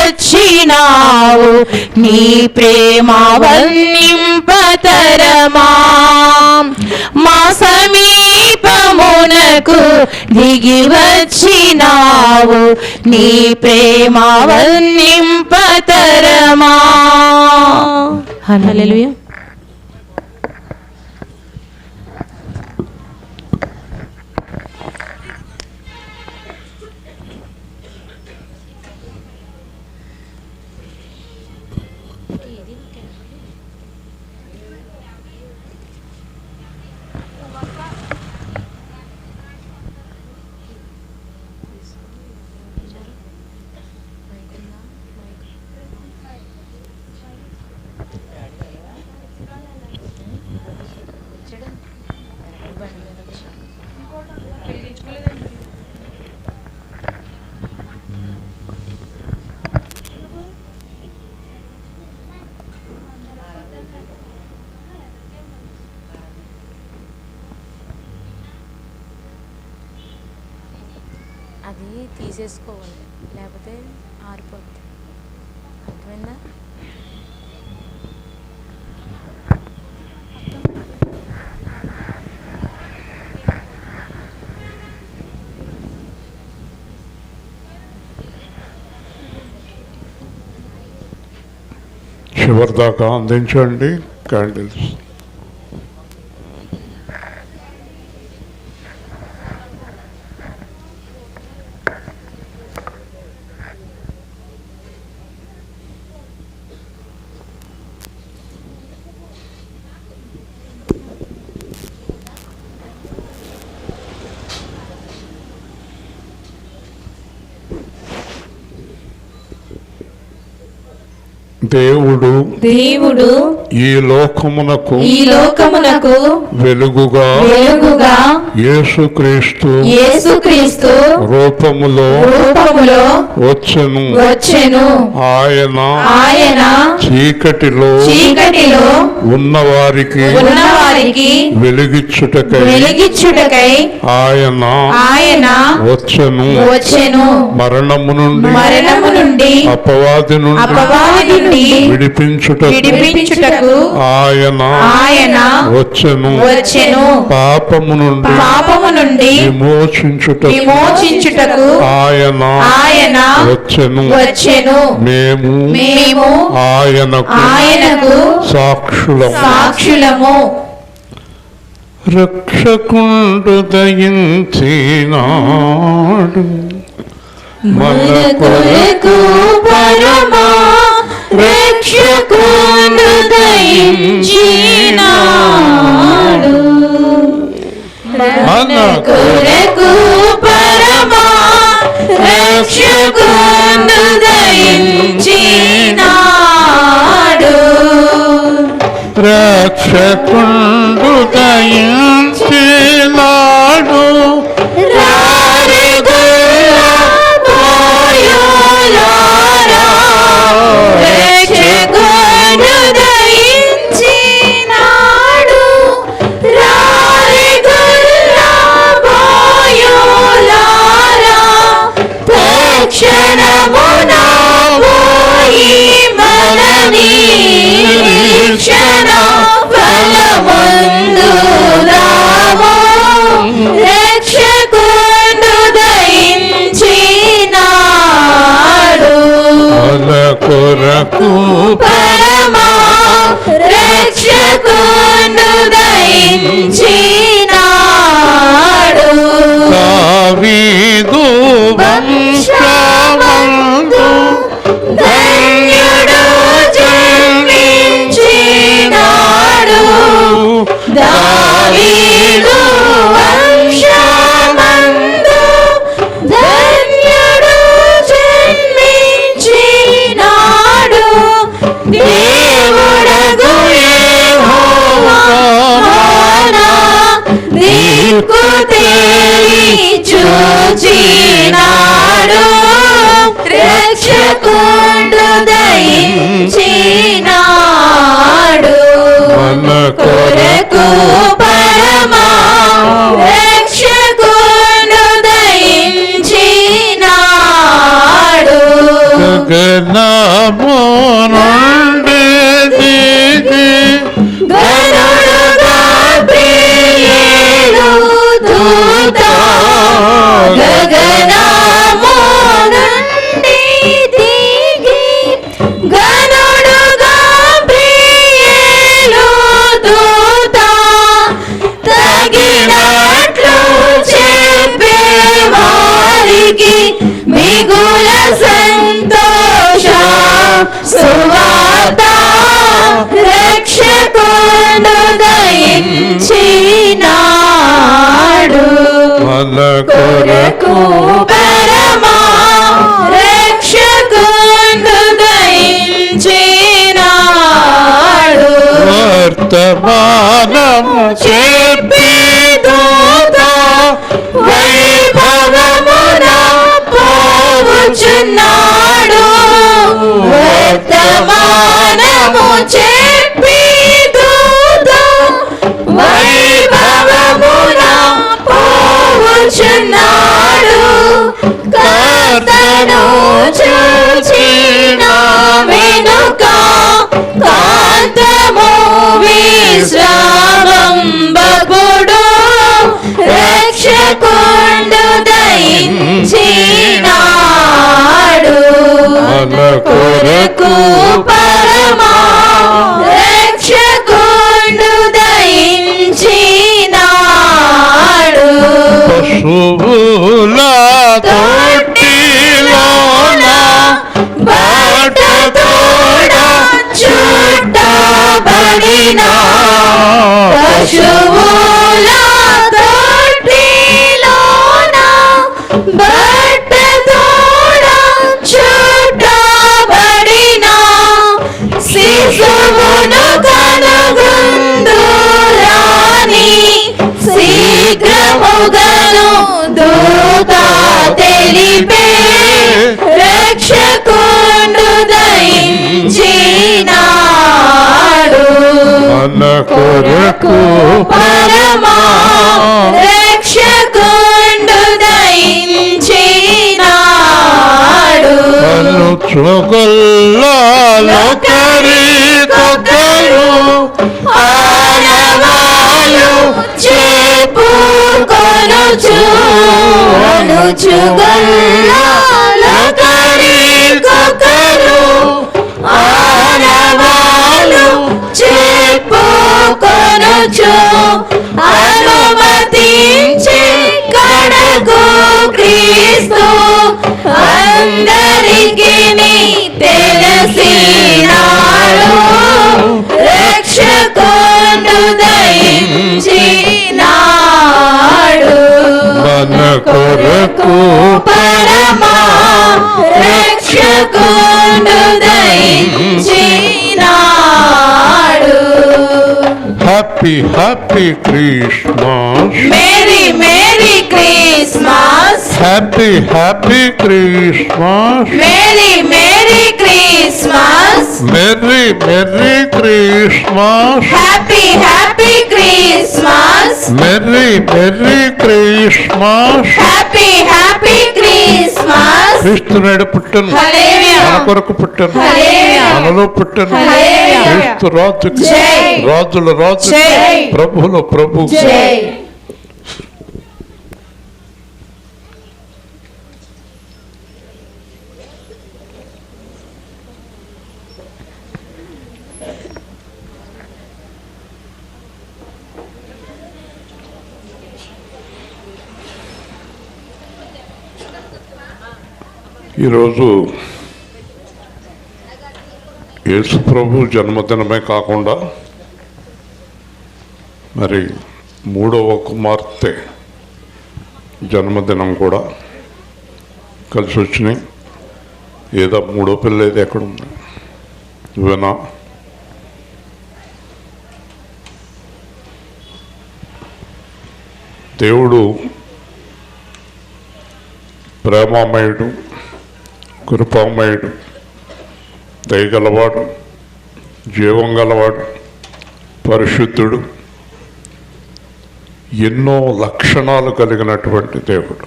వచ్చినావు, నీ ప్రేమ వర్ణింపతరమా. మా సమీపమునకు దిగి వచ్చినావు, నీ ప్రేమ వర్ణింపతరమా. హల్లెలూయా. అది తీసేసుకోవాలి, లేకపోతే ఆరిపోద్ది. అర్థమైందా? చివరి దాకా అందించండి క్యాండిల్స్. దేవుడు ఈ లోకమునకు వెలుగుగా యేసుక్రీస్తు రూపములో వచ్చెను. ఆయన చీకటిలో ఉన్నవారికి వెలిగిచ్చుటకై ఆయన వచ్చెను. మరణము నుండి అపవాది నుండి విడిపించుటకు ఆయన వచ్చెను. పాపము నుండి విమోచించుటకు ఆయన వచ్చెను. మేము ఆయనకు సాక్షులము. రక్షకుండు దయించినాడు, మన కొరకు పరమా రక్షకుడు దయించినాడు. మన కొరకు పరమా రక్షకుడు దయించినాడు. రక్షకుడు దయించినాడు. కొరకు పరమా రక్షకుడు దయించినాడు. దావీదు వంశమందు ధన్యుడు జన్మించినాడు. దావీదు వంశమందు ధన్యుడు జన్మించినాడు. దేవుడగు యెహోవా దిక్కు తేరి చూచినాడు. రక్షకుడు దయించినాడు. మన కొరకు పరమా రక్షకుడు దయించినాడు. గగనము నుండి దిగి గరుడుగా ప్రియుడు దూత గగనము నుండి దిగి గరుడుగా ప్రియుడు దూత తగినట్లు చెప్పే వారికి మిగుల సంతోష సువార్త రక్షకుడు దయించినాడు మన కొరకు పరమా రక్షకుడు దయించినాడు వర్తమానము చెప్పి దూత వైభవమున పోవుచున్నాడు వర్తమానము చెప్పి దూత వైభవమున పోవుచున్నాడు కర్తను చూచిన వెనుక కాంతము విశ్రామంబపుడు రక్షకుండు దయించినాడు మన కొరకు పరమా రక్షకుండు దయించినాడు పశువుల తొట్టిలోన బాటతోడ చుట్టబడిన పశువుల తొట్టిలోన బాటతోడ చుట్టబడిన శిశువును కనుగొందురాని శీఘ్రముగను దూత తెలిపే రక్షకుండు దయించినాడు మన కొరకు పరమా రక్షకుండు దయించినాడు చుగల్లాలొకరికొకరు ఆనవాలు చెప్పుకొనుచు అనుచుగల్లాలొకరికొకరు ఆనవాలు చెప్పుకొనుచు అనుమతించి కడకు క్రీస్తు అందరికీ తెలిసినాడు రక్షకుండు దయించినాడు మన కొరకు పరమా రక్షకుండు దయించినాడు happy happy Christmas merry merry Christmas happy happy Christmas merry merry Christmas merry merry Christmas happy happy Christmas merry merry Christmas happy happy Christmas క్రీస్తునాడు పుట్టను హల్లెలూయా మన కొరకు పుట్టను హల్లెలూయా మనలో పుట్టను హల్లెలూయా క్రీస్తు రాజుకి జై రాజుల రాజు జై ప్రభుల ప్రభు జై ఈరోజు యేసు ప్రభు జన్మదినమే కాకుండా మరి మూడవ కుమార్తె జన్మదినం కూడా కలిసి వచ్చినాయి. ఏదో మూడో పిల్ల ఏది ఎక్కడ ఉంది ఇవేనా? దేవుడు ప్రేమామయుడు, కృపామయుడు, దయగలవాడు, జీవం గలవాడు, పరిశుద్ధుడు, ఎన్నో లక్షణాలు కలిగినటువంటి దేవుడు.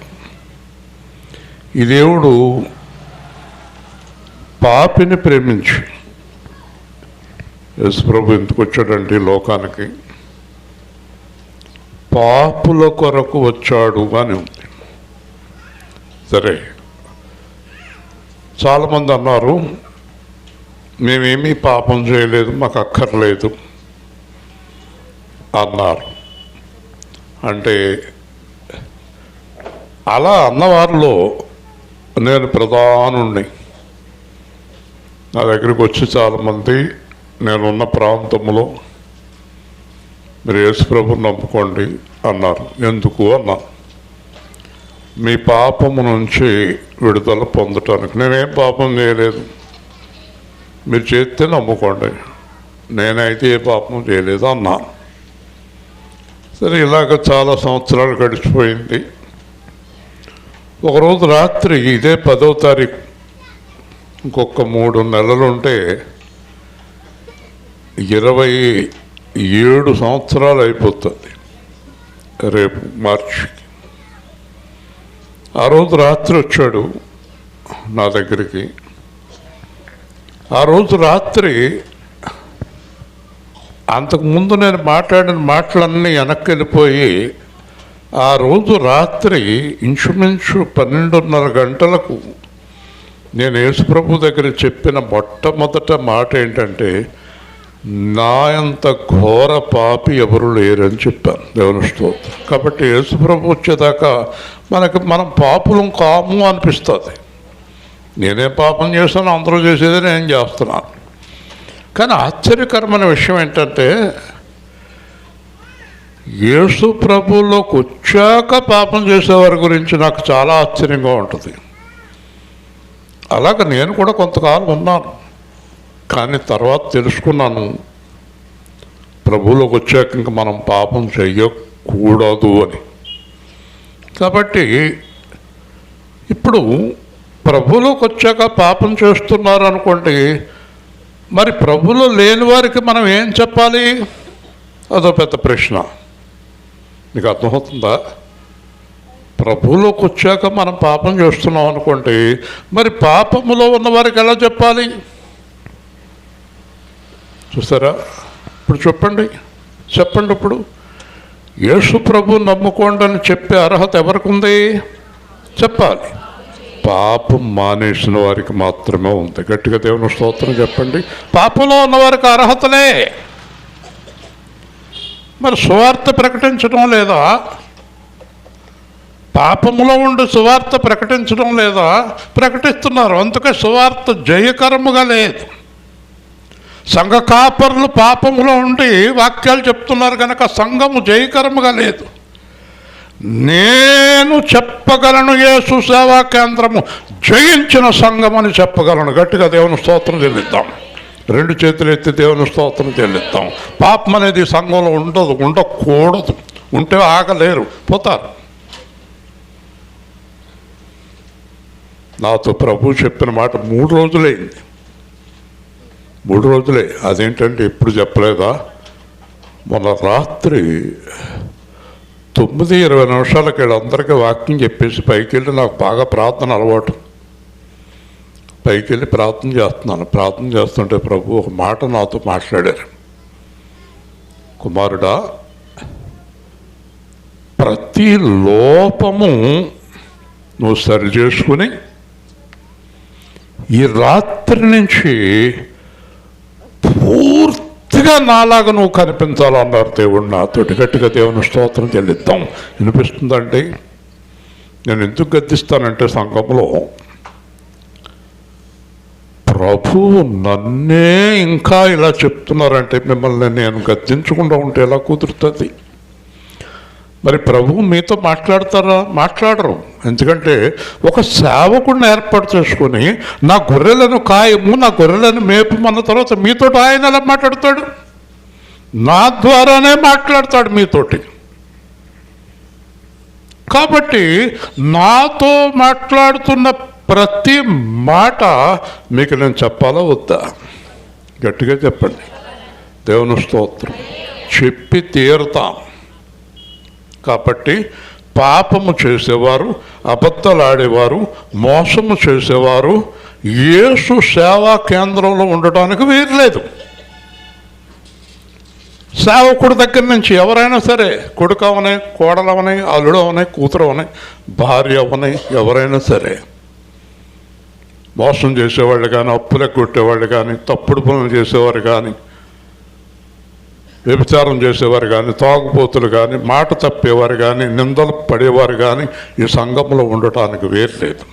ఈ దేవుడు పాపిని ప్రేమించి, యేసుప్రభు ఎందుకు వచ్చాడంటే ఈ లోకానికి, పాపుల కొరకు వచ్చాడు అని ఉంది. సరే, చాలామంది అన్నారు మేమేమీ పాపం చేయలేదు, మాకు అక్కర్లేదు అన్నారు. అంటే అలా అన్నవారిలో నేను ప్రధానుణ్ణి. నా దగ్గరికి వచ్చి చాలామంది నేనున్న ప్రాంతంలో మీరు యేసుప్రభుని నమ్ముకోండి అన్నారు. ఎందుకు అన్నాను. మీ పాపము నుంచి విడుదల పొందటానికి. నేనేం పాపం చేయలేదు, మీరు చేస్తే నమ్ముకోండి, నేనైతే ఏ పాపం చేయలేదు అన్నాను. సరే, ఇలాగ చాలా సంవత్సరాలు గడిచిపోయింది. ఒకరోజు రాత్రి ఇదే 10వ తారీఖు, ఇంకొక 3 నెలలుంటే 27 సంవత్సరాలు అయిపోతుంది రేపు మార్చికి. ఆ రోజు రాత్రి వచ్చాడు నా దగ్గరికి. ఆ రోజు రాత్రి అంతకుముందు నేను మాట్లాడిన మాటలన్నీ వెనక్కి వెళ్ళిపోయి, ఆ రోజు రాత్రి ఇంచుమించు 12:30 గంటలకు నేను యేసుప్రభు దగ్గర చెప్పిన మొట్టమొదట మాట ఏంటంటే, నా అంత ఘోర పాపి ఎవరు లేరని చెప్పాను. దేవుని స్తోత్రం. కాబట్టి యేసుప్రభు వచ్చేదాకా మనం పాపులం కాము అనిపిస్తుంది. నేనే పాపం చేస్తాను, అందరూ చేసేదే నేను చేస్తున్నాను. కానీ ఆశ్చర్యకరమైన విషయం ఏంటంటే, యేసు ప్రభువులోకి వచ్చాక పాపం చేసేవారి గురించి నాకు చాలా ఆశ్చర్యంగా ఉంటుంది. అలాగ నేను కూడా కొంతకాలం ఉన్నాను. కానీ తర్వాత తెలుసుకున్నాను, ప్రభువులోకి వచ్చాక ఇంక మనం పాపం చెయ్యకూడదు అని. కాబట్టి ఇప్పుడు ప్రభువులోకి వచ్చాక పాపం చేస్తున్నారు అనుకోండి, మరి ప్రభువులో లేని వారికి మనం ఏం చెప్పాలి? అదో పెద్ద ప్రశ్న. నీకు అర్థమవుతుందా? ప్రభువులోకి వచ్చాక మనం పాపం చేస్తున్నాం అనుకోండి, మరి పాపములో ఉన్న వారికి ఎలా చెప్పాలి? చూసారా? ఇప్పుడు చెప్పండి. ఇప్పుడు యేసు ప్రభు నమ్ముకోండి అని చెప్పే అర్హత ఎవరికి ఉంది? చెప్పాలి. పాపం మానేసిన వారికి మాత్రమే ఉంది. గట్టిగా దేవుని స్తోత్రం చెప్పండి. పాపంలో ఉన్నవారికి అర్హతలే. మరి సువార్త ప్రకటించడం లేదా? పాపములో ఉండి సువార్త ప్రకటించడం లేదా? ప్రకటిస్తున్నారు. అందుకే సువార్త జయకరముగా లేదు. సంఘ కాపరులు పాపములో ఉండి వాక్యాలు చెప్తున్నారు కనుక సంఘము జయకరముగా లేదు. నేను చెప్పగలను, యేసు సేవా కేంద్రము జయించిన సంఘం అని చెప్పగలను. గట్టిగా దేవుని స్తోత్రం చెల్లిద్దాం. 2 చేతులు ఎత్తి దేవుని స్తోత్రం చెల్లిద్దాం. పాపం అనేది సంఘంలో ఉండకూడదు. ఉంటే ఆగలేరు, పోతారు. నాతో ప్రభు చెప్పిన మాట 3 రోజులైంది. 3 రోజులే. అదేంటంటే ఎప్పుడు చెప్పలేదా? మొన్న రాత్రి 9:20 వీళ్ళందరికీ వాక్యం చెప్పేసి పైకి వెళ్ళి, నాకు బాగా ప్రార్థన అలవాటు, పైకి వెళ్ళి ప్రార్థన చేస్తున్నాను. ప్రార్థన చేస్తుంటే ప్రభు ఒక మాట నాతో మాట్లాడారు. కుమారుడా, ప్రతి లోపము నువ్వు సరి చేసుకుని ఈ రాత్రి నుంచి పూర్తిగా నాలాగా నువ్వు కనిపించాలన్నారు దేవుడు నాతోటి. గట్టిగా దేవుని స్తోత్రం చెల్లిద్దాం. వినిపిస్తుందండి? నేను ఎందుకు గద్దిస్తానంటే, సంఘంలో ప్రభువు నన్నే ఇంకా ఇలా చెప్తున్నారంటే మిమ్మల్ని నేను గద్దించకుండా ఉంటే ఎలా కుదురుతుంది? మరి ప్రభువు మీతో మాట్లాడతారా? మాట్లాడరు. ఎందుకంటే ఒక సేవకుడిని ఏర్పాటు చేసుకొని నా గొర్రెలను కాయము, నా గొర్రెలను మేపమన్న తర్వాత మీతో ఆయన ఎలా మాట్లాడతాడు? నా ద్వారానే మాట్లాడతాడు మీతోటి. కాబట్టి నాతో మాట్లాడుతున్న ప్రతి మాట మీకు నేను చెప్పాలా వద్దా? గట్టిగా చెప్పండి. దేవుని స్తోత్రం. చెప్పి తీరుతాం. కాబట్టి పాపము చేసేవారు, అబద్ధాలు ఆడేవారు, మోసము చేసేవారు యేసు సేవా కేంద్రంలో ఉండటానికి వీరలేదు. సేవకుడి దగ్గర నుంచి ఎవరైనా సరే, కొడుకు అవని, కోడలవని, అల్లుడు అవని, కూతురు అవని, భార్య అవని, ఎవరైనా సరే, మోసం చేసేవాళ్ళు కానీ, అప్పులకు కొట్టేవాళ్ళు కానీ, తప్పుడు పనులు చేసేవారు కానీ, వ్యభిచారం చేసేవారు కానీ, తాగుబోతులు కానీ, మాట తప్పేవారు కానీ, నిందలు పడేవారు కానీ ఈ సంఘంలో ఉండటానికి వీరలేదు.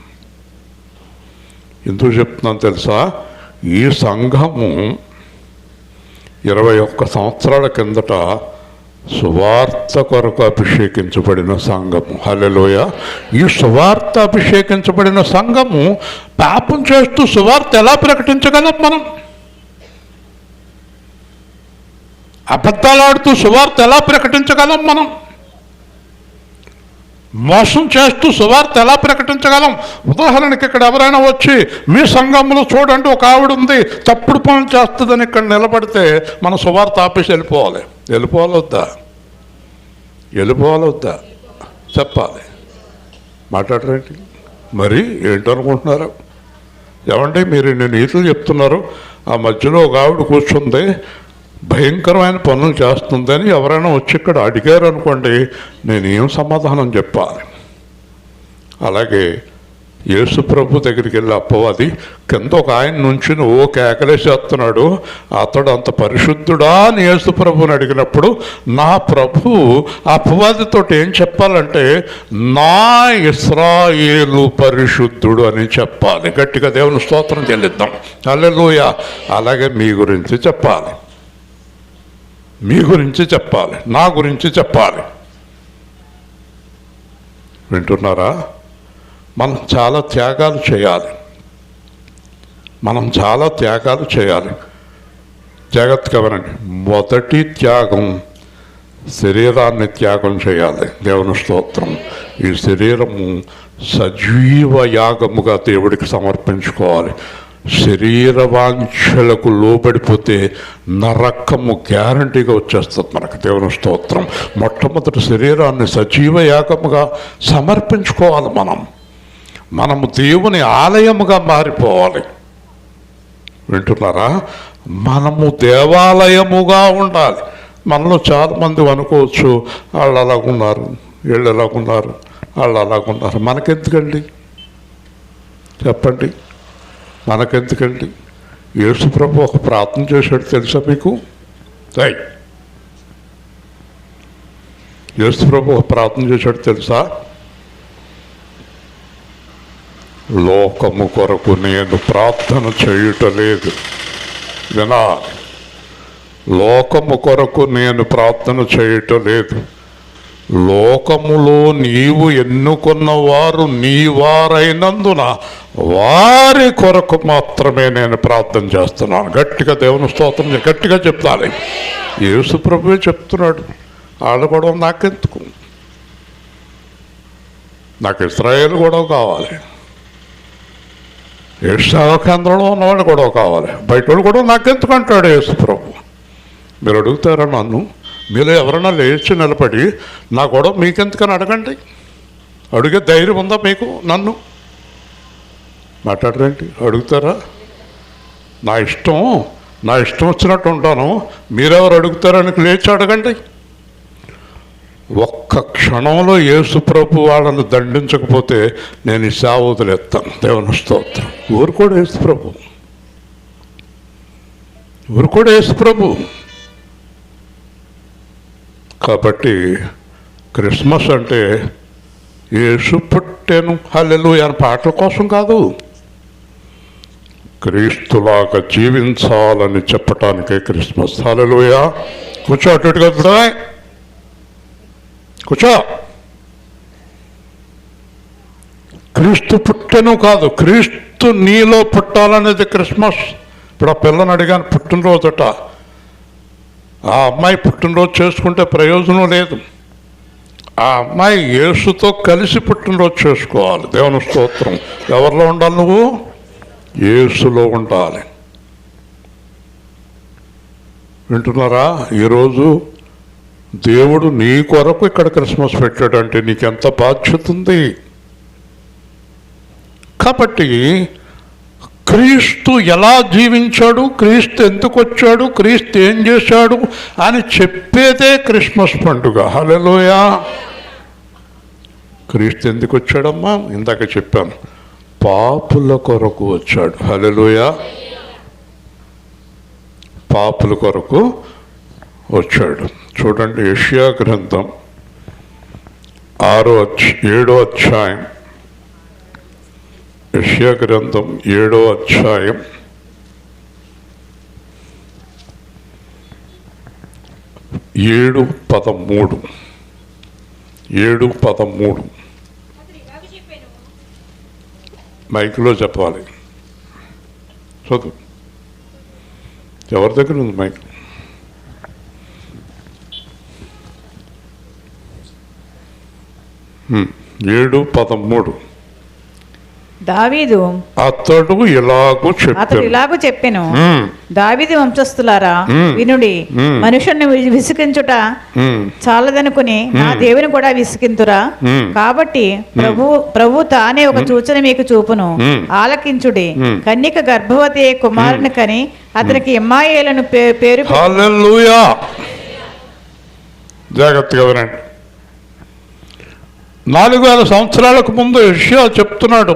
ఎందుకు చెప్తున్నాను తెలుసా? ఈ సంఘము 21 సంవత్సరాల కిందట సువార్త కొరకు అభిషేకించబడిన సంఘము. హల్లెలూయా. ఈ సువార్త అభిషేకించబడిన సంఘము పాపం చేస్తూ సువార్త ఎలా ప్రకటించగలం? మనం అబద్ధాలాడుతూ సువార్త ఎలా ప్రకటించగలం? మనం మోసం చేస్తూ సువార్త ఎలా ప్రకటించగలం? ఉదాహరణకి ఇక్కడ ఎవరైనా వచ్చి మీ సంఘంలో చూడండి ఒక ఆవిడ ఉంది తప్పుడు పనులు చేస్తుందని ఇక్కడ నిలబడితే మన సువార్త ఆపేసి వెళ్ళిపోవాలి. వెళ్ళిపోవాలొద్దా? వెళ్ళిపోవాలొద్దా? చెప్పాలి. మాట్లాడరేంటి? మరి ఏంటనుకుంటున్నారు? ఏమండి మీరు నేను నీతులు చెప్తున్నారు, ఆ మధ్యలో ఒక ఆవిడ కూర్చుంది భయంకరమైన పనులు చేస్తుందని ఎవరైనా వచ్చి ఇక్కడ అడిగారు అనుకోండి, నేను ఏం సమాధానం చెప్పాలి? అలాగే యేసు ప్రభు దగ్గరికి వెళ్ళి అప్పవాది కింద ఒక ఆయన నుంచి ఓ కేకలేసేస్తున్నాడు, అతడు అంత పరిశుద్ధుడా అని యేసు ప్రభుని అడిగినప్పుడు నా ప్రభు అపవాదితో ఏం చెప్పాలంటే నా ఇశ్రాయేలు పరిశుద్ధుడు అని చెప్పాలి. గట్టిగా దేవుని స్తోత్రం చెల్లిద్దాం. హల్లెలూయా. అలాగే మీ గురించి చెప్పాలి, మీ గురించి చెప్పాలి, నా గురించి చెప్పాలి. వింటున్నారా? మనం చాలా త్యాగాలు చేయాలి. మనం చాలా త్యాగాలు చేయాలి. జాగ్రత్తగా వినండి. మొదటి త్యాగం శరీరాన్ని త్యాగం చేయాలి. దేవుని స్తోత్రం. ఈ శరీరము సజీవ యాగముగా దేవుడికి సమర్పించుకోవాలి. శరీర వాంఛలకు లోబడిపోతే నరకము గ్యారంటీగా వచ్చేస్తుంది మనకు. దేవుని స్తోత్రం. మొట్టమొదటి శరీరాన్ని సజీవ యాగముగా సమర్పించుకోవాలి. మనము దేవుని ఆలయముగా మారిపోవాలి. వింటున్నారా? మనము దేవాలయముగా ఉండాలి. మనలో చాలామంది అనుకోవచ్చు వాళ్ళు అలాగున్నారు, వీళ్ళు ఎలాగున్నారు, వాళ్ళు అలాగున్నారు. మనకెందుకండి? చెప్పండి, మనకెందుకండి? యేసు ప్రభు ఒక ప్రార్థన చేశాడు తెలుసా మీకు? యేసు ప్రభు ఒక ప్రార్థన చేశాడు తెలుసా? లోకము కొరకు నేను ప్రార్థన చేయుటలేదు. వినాలి. లోకము కొరకు నేను ప్రార్థన చేయటలేదు, లోకములో నీవు ఎన్నుకున్న వారు నీ వారైనందున వారి కొరకు మాత్రమే నేను ప్రార్థన చేస్తున్నాను. గట్టిగా దేవుని స్తోత్రం, గట్టిగా చెప్తాను. యేసు ప్రభువే చెప్తున్నాడు. వాళ్ళు కూడా నాకెందుకు, నాకు ఇశ్రాయేలు గొడవ కావాలి, ఏషావ కేంద్రంలో ఉన్నవాడు గొడవ కావాలి, బయట వాళ్ళు కూడా నాకెందుకు అంటాడు యేసు ప్రభు. మీరు అడుగుతారా నన్ను? మీలో ఎవరైనా లేచి నిలబడి నా గొడవ మీకెందుకని అడగండి. అడిగే ధైర్యం ఉందా మీకు? నన్ను మాట్లాడరేంటి? అడుగుతారా? నా ఇష్టం వచ్చినట్టు ఉంటాను, మీరెవరు అడుగుతారని లేచి అడగండి. ఒక్క క్షణంలో యేసు ప్రభు వాళ్ళని దండించకపోతే నేను ఈ సేవ వదిలేస్తాను. దేవుని స్తోత్రం. ఊరుకోడు యేసు ప్రభు, ఊరుకోడు యేసు ప్రభు. కాబట్టి క్రిస్మస్ అంటే యేసు పుట్టెను హల్లెలూయా అని పాటల కోసం కాదు, క్రీస్తులాగా జీవించాలని చెప్పటానికే క్రిస్మస్. హల్లెలూయా. కూర్చో, అటు ఇటుగా కూర్చో. క్రీస్తు పుట్టెను కాదు, క్రీస్తు నీలో పుట్టాలనేది క్రిస్మస్. ఇప్పుడు ఆ పిల్లని అడిగాను, పుట్టినరోజట. ఆ అమ్మాయి పుట్టినరోజు చేసుకుంటే ప్రయోజనం లేదు. ఆ అమ్మాయి యేసుతో కలిసి పుట్టినరోజు చేసుకోవాలి. దేవుని స్తోత్రం. ఎవరిలో ఉండాలి? నువ్వు యేసులో ఉండాలి. వింటున్నారా? ఈరోజు దేవుడు నీ కొరకు ఇక్కడ క్రిస్మస్ పెట్టాడంటే నీకెంత బాధ్యత ఉంది. కాబట్టి క్రీస్తు ఎలా జీవించాడు, క్రీస్తు ఎందుకు వచ్చాడు, క్రీస్తు ఏం చేశాడు అని చెప్పేదే క్రిస్మస్ పండుగ. హల్లెలూయా. క్రీస్తు ఎందుకు వచ్చాడమ్మా? ఇందాక చెప్పాను, పాపుల కొరకు వచ్చాడు. హల్లెలూయా. పాపుల కొరకు వచ్చాడు. చూడండి, యెషయా గ్రంథం 7వ అధ్యాయం, యెషయా గ్రంథం 7వ అధ్యాయం 7:13 మైక్లో చెప్పాలి. చదువు. ఎవరి దగ్గర ఉంది మైక్? ఏడు 13. దావీదు అతడు ఇలాగూ చెప్పెను, దావీదు వంశస్థులారా వినుడి, మనుషుణ్ణి విసికించుట చాలదనుకుని నా దేవుని కూడా విసికింతురా. కాబట్టి ప్రభు తానే ఒక సూచన మీకు చూపును, ఆలకించుడి. కన్యక గర్భవతి కుమారుని కని అతనికి ఇమ్మాయేలును పేరు. హల్లెలూయా. జాగ్రత్తగా వినండి. 4000 సంవత్సరాలకు ముందు యెషయా చెప్తున్నాడు,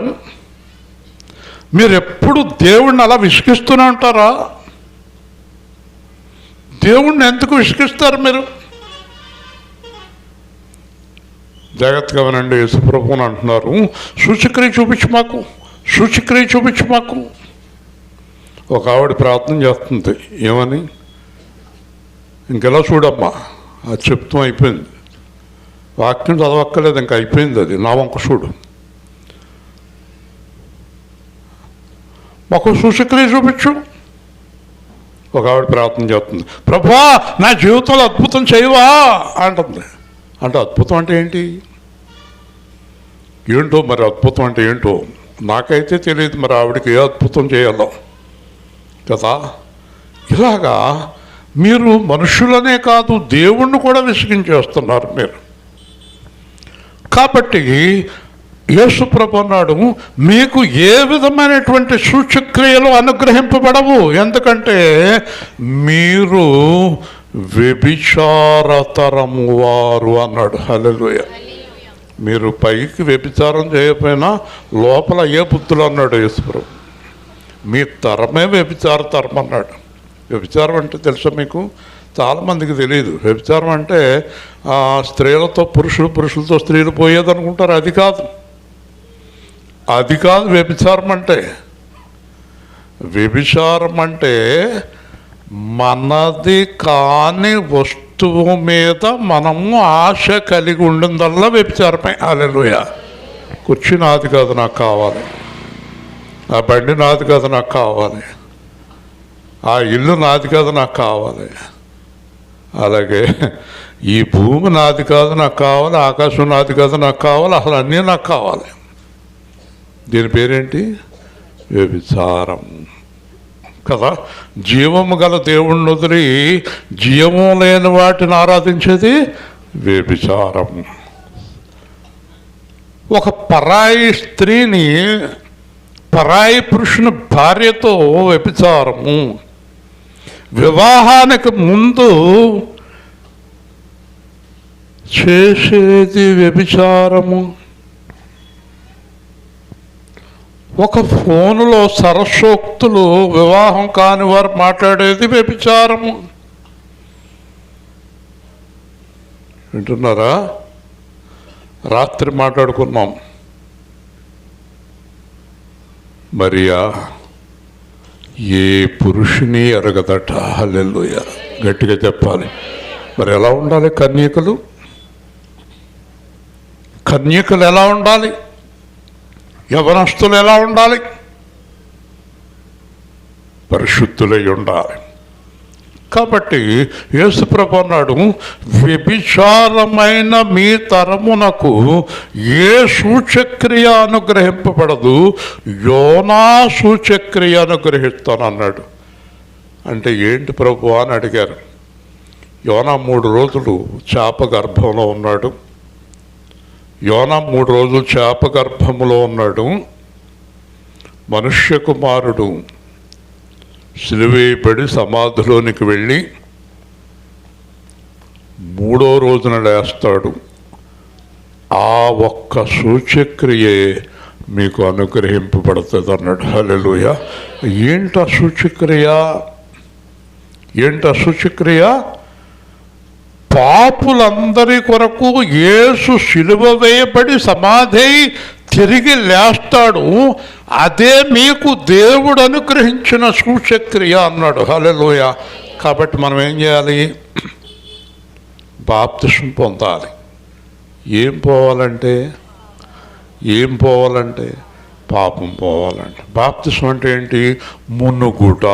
మీరు ఎప్పుడు దేవుణ్ణి అలా విసిగిస్తూనే ఉంటారా? దేవుణ్ణి ఎందుకు విసిగిస్తారు మీరు? జాగ్రత్తగా వినండి. యేసుప్రభువుని అంటున్నారు, సూచక్రియ చూపించు మాకు, సూచక్రియ చూపించు మాకు. ఒక ఆవిడ ప్రార్థన చేస్తుంది, ఏమని? ఇంకెలా చూడమ్మా, అది చెప్తూ అయిపోయింది, వాక్యం చదవక్కర్లేదు, ఇంకా అయిపోయింది, అది నా వంక చూడు, మాకు సూచక్రియ చూపించు. ఒక ఆవిడ ప్రార్థన చేస్తుంది, ప్రభువా నా జీవితంలో అద్భుతం చేయవా అంటుంది. అంటే అద్భుతం అంటే ఏంటి? ఏంటో మరి అద్భుతం అంటే ఏంటో నాకైతే తెలియదు, మరి ఆవిడకి ఏ అద్భుతం చేయాలో కదా. ఇలాగా మీరు మనుషులనే కాదు దేవుణ్ణి కూడా విసిగించేస్తున్నారు మీరు. కాబట్టి యేసుప్రభు అన్నాడు, మీకు ఏ విధమైనటువంటి సూచక్రియలు అనుగ్రహింపబడవు, ఎందుకంటే మీరు వ్యభిచారతరము వారు అన్నాడు. హల్లెలూయా. మీరు పైకి వ్యభిచారం చేయకపోయినా లోపల ఏ బుద్ధులు అన్నాడు యేసుప్రభు. మీ తరమే వ్యభిచార తరం అన్నాడు. వ్యభిచారం అంటే తెలుసా మీకు? చాలామందికి తెలియదు. వ్యభిచారం అంటే స్త్రీలతో పురుషులు, పురుషులతో స్త్రీలు పోయేది అనుకుంటారు. అది కాదు, అది కాదు వ్యభిచారం అంటే. వ్యభిచారం అంటే మనది కాని వస్తువు మీద మనము ఆశ కలిగి ఉండిందల్లా వ్యభిచారమే. హల్లెలూయా. కుర్చీ నాది కాదు నాకు కావాలి, ఆ బండి నాది కాదు నాకు కావాలి, ఆ ఇల్లు నాది కాదు నాకు కావాలి, అలాగే ఈ భూమి నాది కాదు నాకు కావాలి, ఆకాశం నాది కాదు నాకు కావాలి, అసలు అన్నీ నాకు కావాలి. దీని పేరేంటి? వ్యభిచారం కదా. జీవము గల దేవుణ్ణి వదిలి జీవము లేని వాటిని ఆరాధించేది వ్యభిచారం. ఒక పరాయి స్త్రీని, పరాయి పురుషుని భార్యతో వ్యభిచారము. వివాహానికి ముందు చేసేది వ్యభిచారము. ఒక ఫోనులో సరస్సోక్తులు వివాహం కాని వారు మాట్లాడేది వ్యభిచారము. వింటున్నారా? రాత్రి మాట్లాడుకున్నాం, మరియా ఏ పురుషుని ఎరగదట. హల్లెలూయా. గట్టిగా చెప్పాలి. మరి ఎలా ఉండాలి కన్యకలు? కన్యకలు ఎలా ఉండాలి? యవనస్తులు ఎలా ఉండాలి? పరిశుద్ధులై ఉండాలి. కాబట్టి యేసుప్రభు అన్నాడు, వ్యభిచారమైన మీ తరమునకు ఏ సూచక్రియ అనుగ్రహింపబడదు, యోనా సూచక్రియ అనుగ్రహిస్తానన్నాడు. అంటే ఏంటి ప్రభు అని అడిగారు. యోనా 3 రోజులు చేప గర్భంలో ఉన్నాడు. యోనా 3 రోజులు చేప గర్భంలో ఉన్నాడు. మనుష్య కుమారుడు సిలువేయబడి సమాధిలోనికి వెళ్ళి 3వ రోజున లేస్తాడు. ఆ ఒక్క సూచక్రియే మీకు అనుగ్రహింపబడుతుంది అన్నాడు. హల్లెలూయా. ఏంటా సూచక్రియ? సూచక్రియ పాపులందరి కొరకు యేసు సిలువ వేయబడి సమాధి తిరిగి లేస్తాడు. అదే మీకు దేవుడు అనుగ్రహించిన సూచక్రియ అన్నాడు. హల్లెలూయా. కాబట్టి మనం ఏం చేయాలి? బాప్తిసం పొందాలి. ఏం పోవాలంటే పాపం పోవాలంటే. బాప్తిసం అంటే ఏంటి? మునుగుట.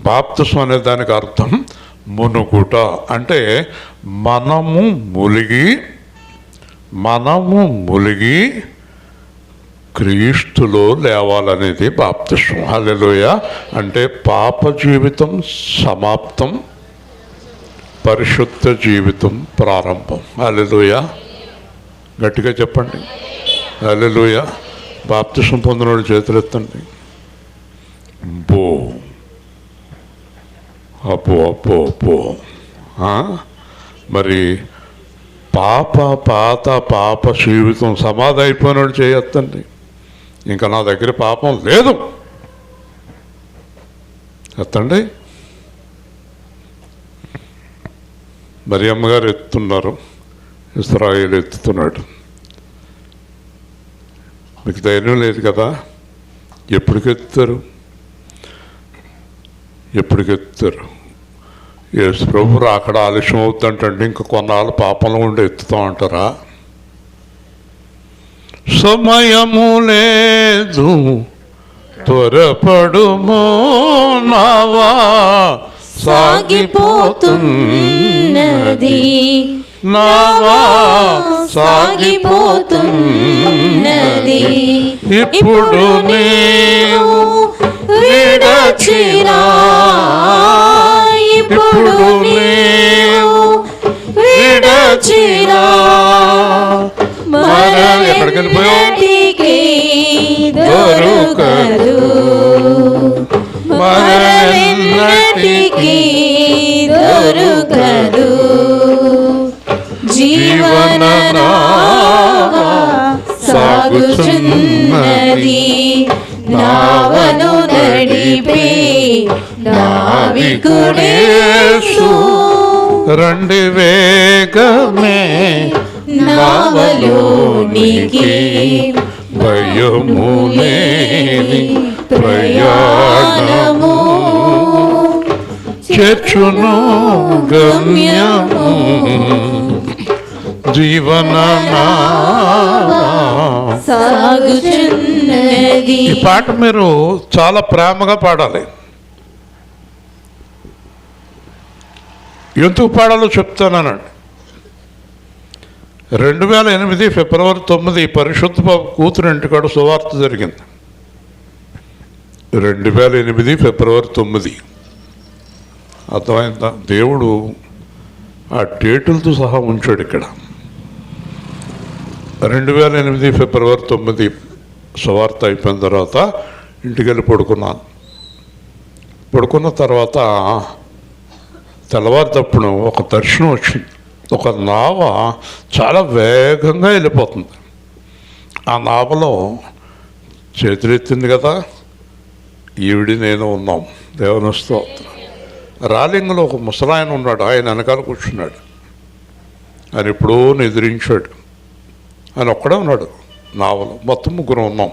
బాప్తిసం అనే దానికి అర్థం మునుగుట. అంటే మనము ములిగి క్రీస్తులో లేవాలనేది బాప్తిసం. హల్లెలూయా. అంటే పాప జీవితం సమాప్తం, పరిశుద్ధ జీవితం ప్రారంభం. హల్లెలూయా. గట్టిగా చెప్పండి హల్లెలూయా. బాప్తిసం పొందినోడు చేతులెత్తండి. అబ్బో. మరి పాప జీవితం సమాధి అయిపోయినాడు చేయొద్దండి. ఇంకా నా దగ్గర పాపం లేదు ఎత్తండి. మరి అమ్మగారు ఎత్తున్నారు, ఇస్రాయేలు ఎత్తుతున్నాడు. మీకు ధైర్యం లేదు కదా? ఎప్పటికెత్తారు? యేసు ప్రభు అక్కడ ఆలస్యం అవుతుందంటే ఇంకా కొన్నాళ్ళు పాపంలో ఉండి ఎత్తుతాం అంటారా? సమయము లేదు త్వరపడుమో నావా సాగిపోతున్నది, నావా సాగిపోతున్నది. ఇప్పుడు నీవు విడచినా, ఇప్పుడు నీవు విడచినా, మరలెన్నటికీ దొరకదు, మరలెన్నటికీ దొరకదు. జీవన నావ సాగుచున్నది, నావను నడిపే నావికుడేసు. రండి వేగమే నావలోనికి, భయము లేని ప్రయాణము చేర్చును గమ్యము. జీవన సాగుచున్నది. ఈ పాట మీరు చాలా ప్రేమగా పాడాలి. ఎందుకు పాడాలో చెప్తానండి. 2008 ఫిబ్రవరి 9 పరిశుద్ధ బాబు కూతురు ఇంటికాడ సువార్త జరిగింది. 2008 ఫిబ్రవరి 9. అర్థమైందా? దేవుడు ఆ డేటులతో సహా ఉంచాడు ఇక్కడ. 2008 ఫిబ్రవరి 9 సువార్త అయిపోయిన తర్వాత ఇంటికి వెళ్ళి పడుకున్న తర్వాత తెల్లవారుతప్పుడు ఒక దర్శనం వచ్చింది. ఒక నావ చాలా వేగంగా వెళ్ళిపోతుంది. ఆ నావలో చేతులెత్తింది కదా, ఈవిడి నేను ఉన్నాం. దేవుని స్తోత్రం. రాలింగ్లో ఒక ముసలాయన ఉన్నాడు, ఆయన వెనకాల కూర్చున్నాడు. ఆయన ఎప్పుడో నిద్రించాడు. ఆయన ఒక్కడే ఉన్నాడు నావలో. మొత్తం 3 ఉన్నాం.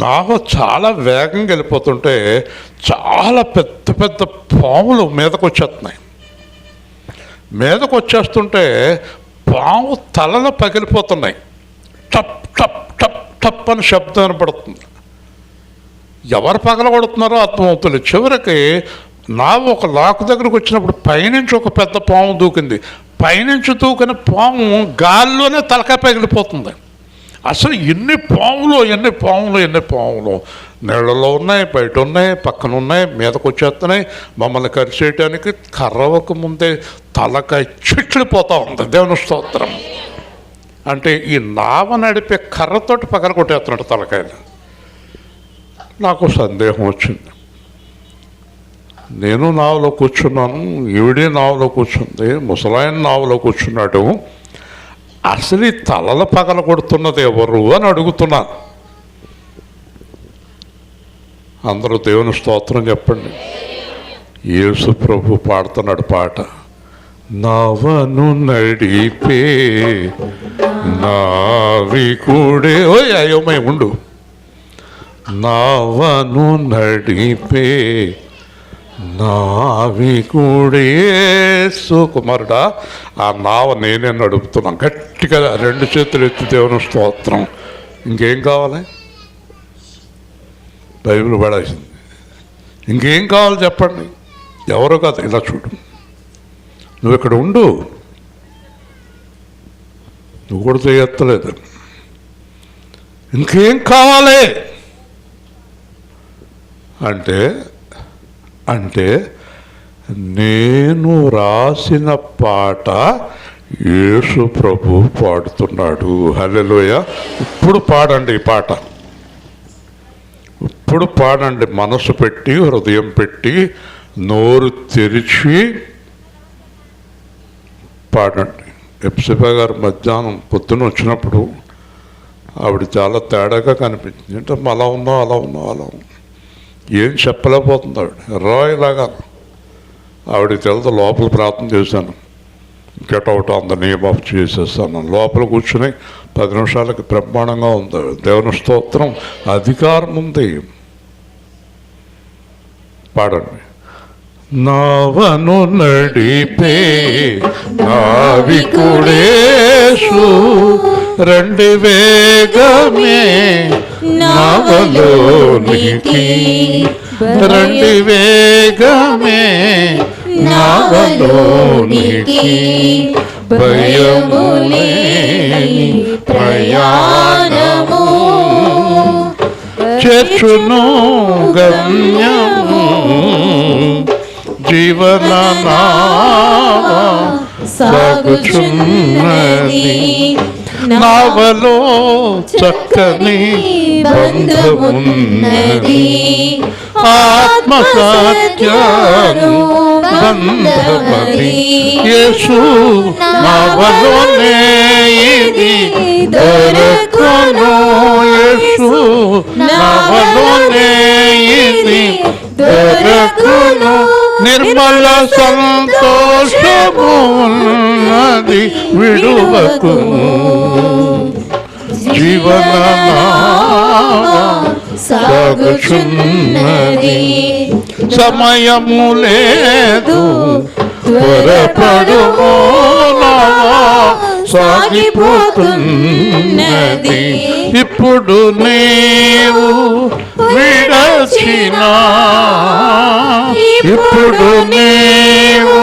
నావ చాలా వేగంగా వెళ్ళిపోతుంటే చాలా పెద్ద పెద్ద పాములు మీదకు వచ్చేస్తుంటే పాము తలలు పగిలిపోతున్నాయి. టప్ టప్ టప్ టప్ అని శబ్దం వినపడుతుంది. ఎవరు పగలగొడుతున్నారో అర్థమవుతుంది. చివరికి నావ ఒక లాకు దగ్గరకు వచ్చినప్పుడు పైనుంచి ఒక పెద్ద పాము దూకింది. పైనుంచి దూకిన పాము గాల్లోనే తలకాయ పగిలిపోతుంది. అసలు ఎన్ని పాములు నీళ్ళలో ఉన్నాయి, బయట ఉన్నాయి, పక్కన ఉన్నాయి, మీదకు వచ్చేస్తున్నాయి. మమ్మల్ని కరిచేయటానికి కర్రవక ముందే తలకాయ చిట్లిపోతూ ఉంది. దేవుని స్తోత్రం. అంటే ఈ నావ నడిపే కర్రతోటి పగల కొట్టేస్తున్నాడు తలకాయలు. నాకు సందేహం వచ్చింది. నేను నావలో కూర్చున్నాను, ఈవిడే నావలో కూర్చుంది, ముసలాయన నావలో కూర్చున్నాడు. అసలు ఈ తలల పగల కొడుతున్నది ఎవరు అని అడుగుతున్నాను. అందరూ దేవుని స్తోత్రం చెప్పండి. యేసు ప్రభు పాడుతున్నాడు పాట. నవను నడిపే నావికుడే, ఓయ్ అయోమయ ఉండు. నవను నడిపే నావికుడే కుమారుడా, ఆ నావ నేనే నడుపుతున్నాను. గట్టిగా 2 చేతులు ఎత్తి దేవుని స్తోత్రం. ఇంకేం కావాలి? బైబిల్ పడేసింది. ఇంకేం కావాలి చెప్పండి? ఎవరో కాదు, ఇలా చూడు, నువ్వు ఇక్కడ ఉండు, నువ్వు కూడా చేయత్తలేదు. ఇంకేం కావాలి అంటే నేను రాసిన పాట యేసు ప్రభు పాడుతున్నాడు. హల్లెలూయా. ఇప్పుడు పాడండి ఈ పాట, ఇప్పుడు పాడండి. మనసు పెట్టి, హృదయం పెట్టి, నోరు తెరిచి పాడండి. ఎప్సిపా గారు మధ్యాహ్నం పొద్దున వచ్చినప్పుడు ఆవిడ చాలా తేడాగా కనిపించింది. అంటే అలా ఉన్నావు ఏం చెప్పలేకపోతుంది ఆవిడ. రాయిలాగా ఆవిడకి తెలుసు. లోపల ప్రార్థన చేశాను, get out on the name of Jesus అన్నాను. లోపల కూర్చుని 10 నిమిషాలకి బ్రహ్మాండంగా ఉంది. దేవుని స్తోత్రం. అధికారం ఉంది. పాడండి. నావను నడిపే నావికుడేసు రండి వేగమే నావలోనికి, రండి వేగమే నావలోనికి, భయములేని ప్రయాణము చేర్చును గమ్యము, జీవన నావ సాగుచున్నది, నావలో చక్కని బంధమున్నది, ఆత్మసత్యాను బంధమది, యేసు నావలోనే ఇది దొరకును, యేసు నావలోనే ఇది దొరకును, నిర్మల సంతోషము ఉన్నది విడువకు, జీవన సాగుచున్నది, సమయము లేదు త్వరపడుమో సాగిపోతున్నది, ఇప్పుడు నీవు విడచినా, ఇప్పుడు నీవు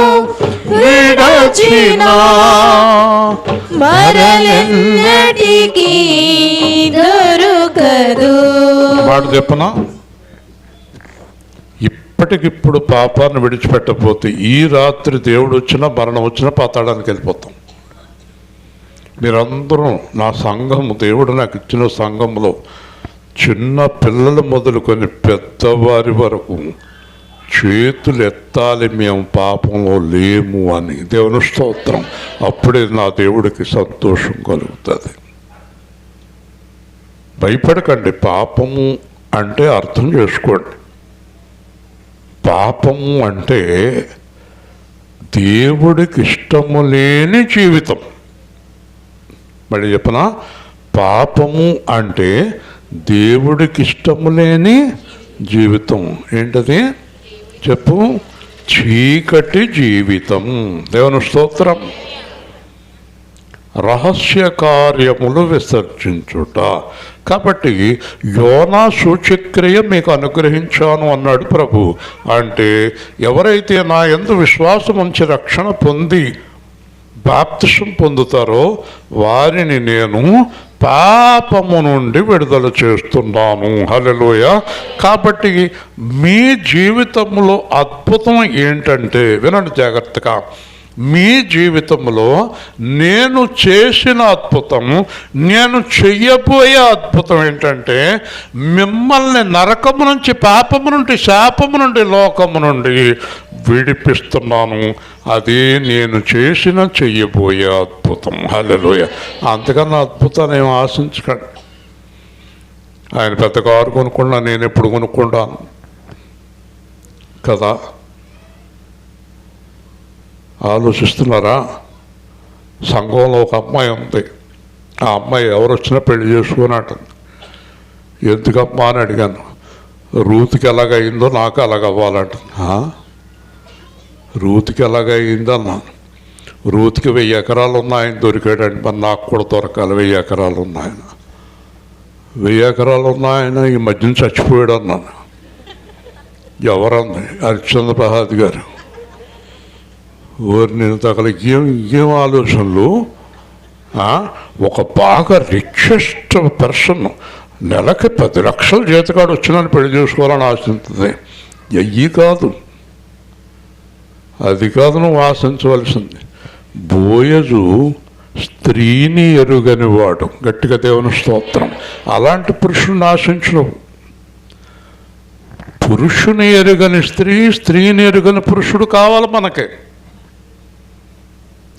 విడచినా మరలెన్నటికీ దొరకదు. మాట చెప్పనా? ఇప్పటికిప్పుడు పాపాన్ని విడిచిపెట్టకపోతే ఈ రాత్రి దేవుడు వచ్చినా మరణం వచ్చినా పాతాళానికి వెళ్ళిపోతాం. మీరందరూ నా సంఘము, దేవుడు నాకు ఇచ్చిన సంఘంలో చిన్న పిల్లలు మొదలుకొని పెద్దవారి వరకు చేతులు ఎత్తాలి, మేము పాపంలో లేము అని. దేవుని స్తోత్రం. అప్పుడే నా దేవుడికి సంతోషం కలుగుతుంది. భయపడకండి. పాపము అంటే అర్థం చేసుకోండి. పాపము అంటే దేవుడికి ఇష్టము లేని జీవితం. మరి చెప్పనా? పాపము అంటే దేవుడికి ఇష్టము లేని జీవితం. ఏంటది చెప్పు? చీకటి జీవితం. దేవుని స్తోత్రం. రహస్య కార్యములు విసర్జించుట. కాబట్టి యోనా సూచక్రియ మీకు అనుగ్రహించాను అన్నాడు ప్రభు. అంటే ఎవరైతే నా యందు విశ్వాసం ఉంచి రక్షణ పొంది బాప్తిసం పొందుతారో వారిని నేను పాపము నుండి విడుదల చేస్తున్నాను. హల్లెలూయా. కాబట్టి మీ జీవితంలో అద్భుతం ఏంటంటే, వినండి జాగ్రత్తగా, మీ జీవితంలో నేను చేసిన అద్భుతం, నేను చెయ్యబోయే అద్భుతం ఏంటంటే మిమ్మల్ని నరకము నుంచి, పాపము నుండి, శాపము నుండి, లోకము నుండి విడిపిస్తున్నాను. అదే నేను చెయ్యబోయే అద్భుతం. హల్లెలూయా. అంతకన్నా అద్భుతాన్ని ఏం ఆశించకండి. ఆయన పెద్ద కారు కొనుక్కున్నా, నేను ఎప్పుడు కొనుక్కుంటాను కదా? ఆలోచిస్తున్నారా? సంఘంలో ఒక అమ్మాయి ఉంది. ఆ అమ్మాయి ఎవరు వచ్చినా పెళ్లి చేసుకున్నట్టుంది. ఎందుకమ్మా అని అడిగాను. రూత్కి ఎలాగయిందో నాకు అలాగవ్వాలంటుంది. రూత్కి ఎలాగయిందో అన్నాను. రూత్కి 1000 ఎకరాలు ఉన్నాయని దొరికాడండి. మరి నాకు కూడా దొరకాలి. 1000 ఎకరాలు ఉన్నాయన, 1000 ఎకరాలు ఉన్నాయన ఈ మధ్యన చచ్చిపోయాడు అన్నాను. ఎవరంది? హరిశ్చంద్ర ప్రసాద్ గారు. నేను తగల ఏం ఆలోచనలు. ఒక బాగా రిచెస్ట్ పర్సన్ నెలకి 10 లక్షల జీతకాడు వచ్చినని పెళ్లి చేసుకోవాలని ఆశిస్తుంది. అయ్యి కాదు, అది కాదు నువ్వు ఆశించవలసింది. బోయజు స్త్రీని ఎరుగని వాడు. గట్టిగా దేవుని స్తోత్రం. అలాంటి పురుషుని ఆశించు. పురుషుని ఎరుగని స్త్రీ, స్త్రీని ఎరుగని పురుషుడు కావాలి మనకి.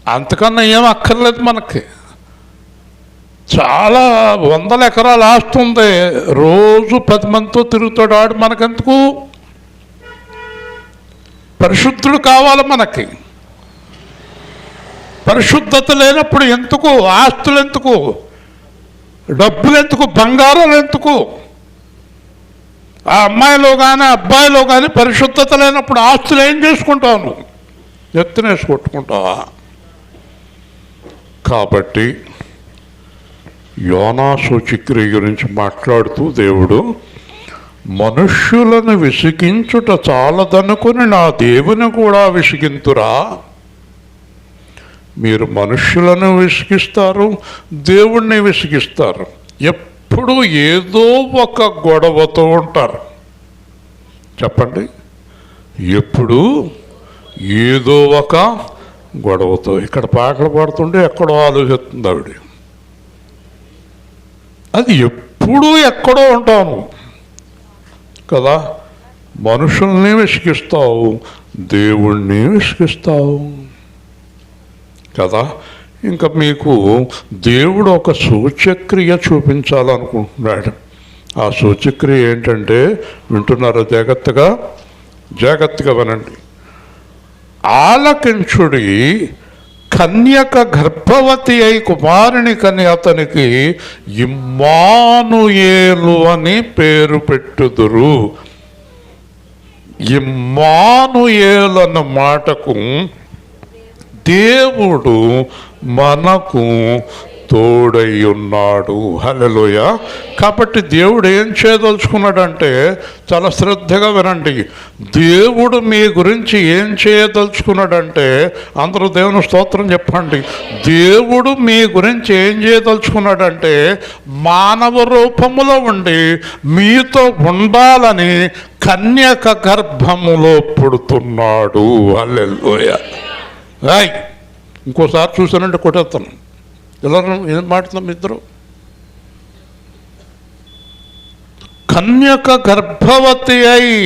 అంతకన్నా ఏం అక్కర్లేదు మనకి. చాలా 100 ఎకరాల ఆస్తి ఉంది, రోజు 10 మందితో తిరుగుతాడు ఆడు. మనకెందుకు? పరిశుద్ధుడు కావాలి మనకి. పరిశుద్ధత లేనప్పుడు ఎందుకు ఆస్తులు, ఎందుకు డబ్బులు, ఎందుకు బంగారాలు, ఎందుకు? ఆ అమ్మాయిలో కానీ అబ్బాయిలో కానీ పరిశుద్ధత లేనప్పుడు ఆస్తులు ఏం చేసుకుంటావు? నువ్వు ఎత్తునేసి కొట్టుకుంటావా? కాబట్టి యోనా సూచిక్రియ గురించి మాట్లాడుతూ దేవుడు, మనుష్యులను విసిగించుట చాలదనుకుని నా దేవుని కూడా విసిగింతురా. మీరు మనుష్యులను విసిగిస్తారు, దేవుణ్ణి విసిగిస్తారు. ఎప్పుడు ఏదో ఒక గొడవతో ఉంటారు. చెప్పండి, ఎప్పుడు ఏదో ఒక గొడవతో. ఇక్కడ పాటలు పాడుతుంటే ఎక్కడో ఆలోచిస్తుంది ఆవిడ. అది ఎప్పుడూ ఎక్కడో ఉంటాను కదా. మనుషుల్ని విసిగిస్తావు, దేవుణ్ణి విసిగిస్తావు కదా. ఇంకా మీకు దేవుడు ఒక సూచ్యక్రియ చూపించాలనుకుంటున్నాడు. ఆ సూచ్యక్రియ ఏంటంటే, వింటున్నారా? జాగ్రత్తగా వినండి. ఆలకించుడి, కన్యక గర్భవతి అయి కుమారుని కని అతనికి ఇమ్మానుయేలు అని పేరు పెట్టుదురు. ఇమ్మానుయేలు అన్న మాటకు దేవుడు మనకు తోడై ఉన్నాడు. హల్లెలూయా. కాబట్టి దేవుడు ఏం చేయదలుచుకున్నాడంటే, చాలా శ్రద్ధగా వినండి. దేవుడు మీ గురించి ఏం చేయదలుచుకున్నాడంటే, అందరూ దేవుని స్తోత్రం చెప్పండి. దేవుడు మీ గురించి ఏం చేయదలుచుకున్నాడంటే, మానవ రూపములో ఉండి మీతో ఉండాలని కన్యక గర్భములో పుడుతున్నాడు. హల్లెలూయా. ఇంకోసారి చూసానంటే కొట్టేస్తాను. ఇలా ఏం మాట్లాడుతున్నాం ఇద్దరు? కన్యక గర్భవతి అయి,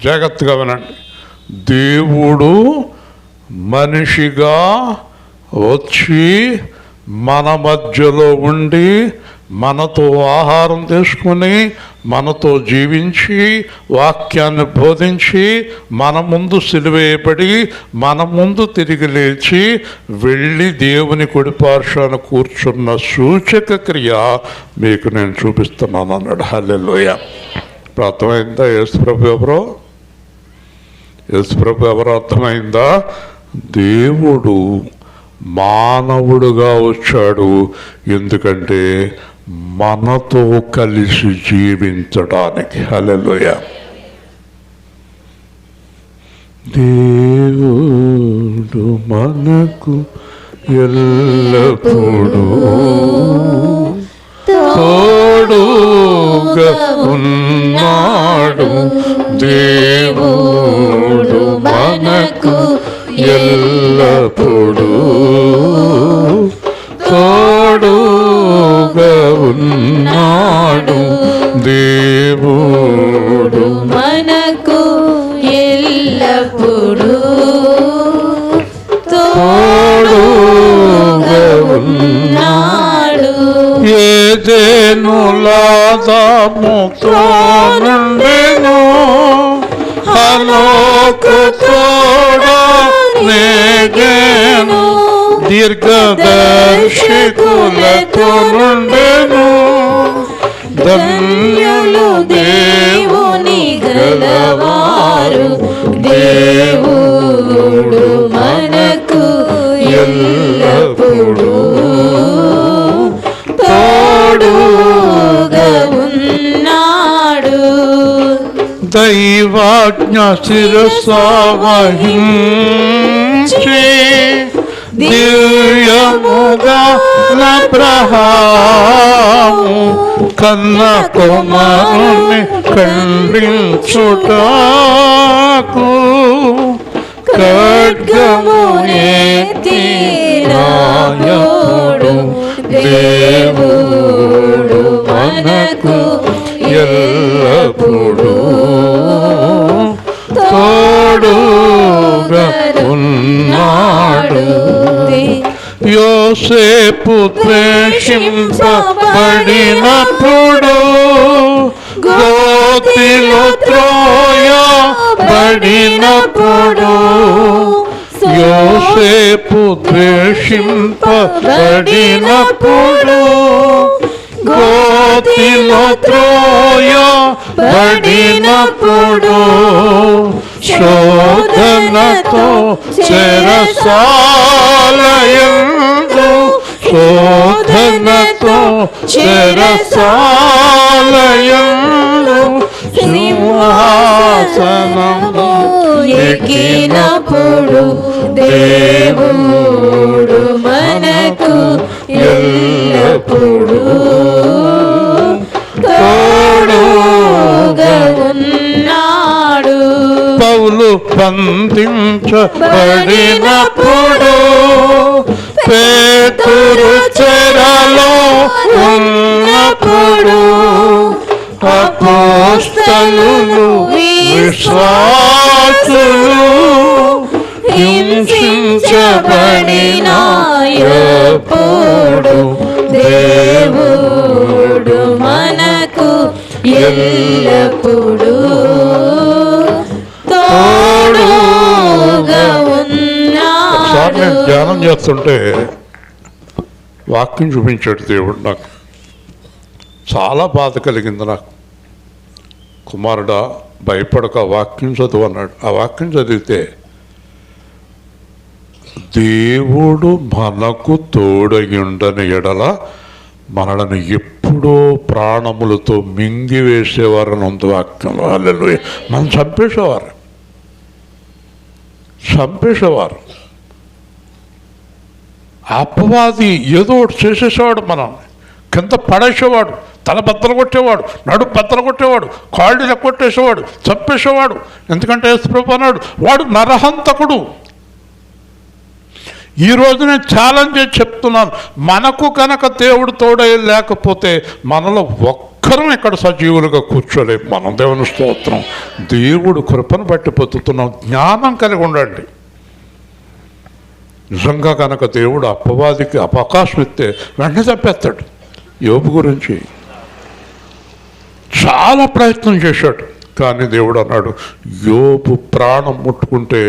జాగ్రత్తగా వినండి. దేవుడు మనిషిగా వచ్చి మన మధ్యలో ఉండి మనతో ఆహారం తీసుకుని మనతో జీవించి వాక్యాన్ని బోధించి మన ముందు సిలువేయబడి మన ముందు తిరిగి లేచి వెళ్ళి దేవుని కుడిపార్శ్వాన కూర్చున్న సూచక క్రియ మీకు నేను చూపిస్తున్నాను అన్నాడు. హల్లెలూయా. అర్థమైందా? యేసుప్రభు ఎవరో అర్థమైందా? దేవుడు మానవుడుగా వచ్చాడు. ఎందుకంటే మనతో కలిసి జీవించడానికి. హల్లెలూయా. దేవుడు మనకు ఎల్లప్పుడూ తోడుగా ఉన్నాడు. దేవుడు ఎల్లప్పుడూ తోడుగా ఉన్నాడు దేవుడు మనకు ఎల్లప్పుడూ తోడుగా ఉన్నాడు. ఏదేనులాదాముతో నుండెను హనోకు తోడా నేగేను దీర్ఘదర్శకులతో నుండెను ధన్యులు దేవుని గలవారు దేవుడు మనకు ఎల్లప్పుడూ తోడుగా ఉన్నాడు. దైవాజ్ఞ శిరసావహించి దివ్యముగా నబ్రహాము కన్న కుమారుని ఖండించుటకు ఖడ్గమునెత్తి రాయుడు దేవుడు మనకు ఎల్లప్పుడూ తోడుగా ఉన్నాడు. యోసేపు ద్వేషింపబడినప్పుడు గోతిలో త్రోయబడినప్పుడు యోసేపు ద్వేషింపబడినప్పుడు గోతిలో త్రోయబడినప్పుడు శోధనతో చెరసాలయందు శోధనతో చెరసాలయందు సింహాసనము ఎక్కినప్పుడు దేవుడు మనకు ఎల్లప్పుడూ తోడుగా ఉన్నాడు. పౌలు బంధించబడినప్పుడు పేతురు చెరలో ఉన్నప్పుడు అపోస్తలులు విశ్వాసులు హింసించబడిన ఎప్పుడు దేవుడు మనకు ఎల్లప్పుడూ తోడుగా ఒకసారి నేను ఉన్నాడు. ధ్యానం చేస్తుంటే వాక్యం చూపించాడు దేవుడు నాకు. చాలా బాధ కలిగింది నాకు. కుమారుడా భయపడక వాక్యం చదువు అన్నాడు. ఆ వాక్యం చదివితే దేవుడు మనకు తోడయుండని ఎడల మనలను ఎప్పుడో ప్రాణములతో మింగివేసేవారని ఉంది వాక్యంలో. హల్లెలూయా. మనం చంపేసేవారు. అపవాది ఏదో ఒకటి చేసేసేవాడు, మనం కింద పడేసేవాడు, తల బద్దలు కొట్టేవాడు, నడుపు బద్దలు కొట్టేవాడు, కాళ్ళు కొట్టేసేవాడు, చంపేసేవాడు. ఎందుకంటే యేసుప్రభు అన్నాడు వాడు నరహంతకుడు. ఈరోజు నేను ఛాలెంజ్ చేసి చెప్తున్నాను, మనకు కనుక దేవుడు తోడై లేకపోతే మనలో ఒక్కరం ఇక్కడ సజీవులుగా కూర్చోలేము. మనం దేవుని స్తోత్రం. దేవుడు కృపను బట్టి పొందుతున్నాం. జ్ఞానం కలిగి ఉండండి. నిజంగా కనుక దేవుడు అపవాదికి అవకాశం ఇస్తే వెంటనే చంపేస్తాడు. యోబు గురించి చాలా ప్రయత్నం చేశాడు, కానీ దేవుడు అన్నాడు యోబు ప్రాణం ముట్టుకుంటే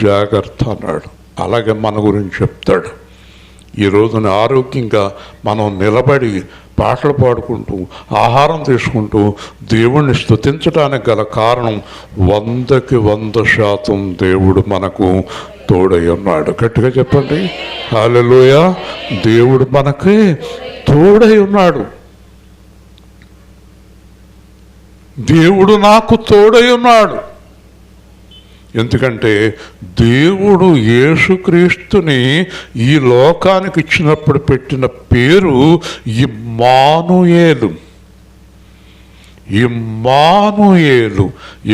జాగ్రత్త అన్నాడు. అలాగే మన గురించి చెప్తాడు. ఈ రోజున ఆరోగ్యంగా మనం నిలబడి పాటలు పాడుకుంటూ ఆహారం తీసుకుంటూ దేవుణ్ణి స్తుతించడానికి గల కారణం 100కి 100% దేవుడు మనకు తోడై ఉన్నాడు. గట్టిగా చెప్పండి హల్లెలూయా. దేవుడు మనకి తోడై ఉన్నాడు. దేవుడు నాకు తోడై ఉన్నాడు. ఎందుకంటే దేవుడు యేసుక్రీస్తుని ఈ లోకానికి ఇచ్చినప్పుడు పెట్టిన పేరు ఇమ్మానుయేలు. ఇమ్మానుయేలు.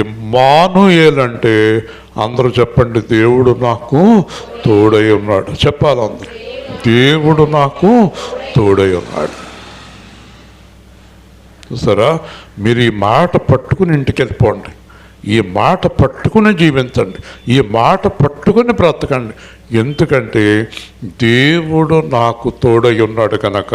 ఇమ్మానుయేలు అంటే అందరూ చెప్పండి, దేవుడు నాకు తోడై ఉన్నాడు. చెప్పాలి అందరూ, దేవుడు నాకు తోడై ఉన్నాడు. చూసారా, మీరు ఈ మాట పట్టుకుని ఇంటికి వెళ్ళిపోండి, ఈ మాట పట్టుకుని జీవించండి, ఈ మాట పట్టుకుని బ్రతకండి. ఎందుకంటే దేవుడు నాకు తోడై ఉన్నాడు కనుక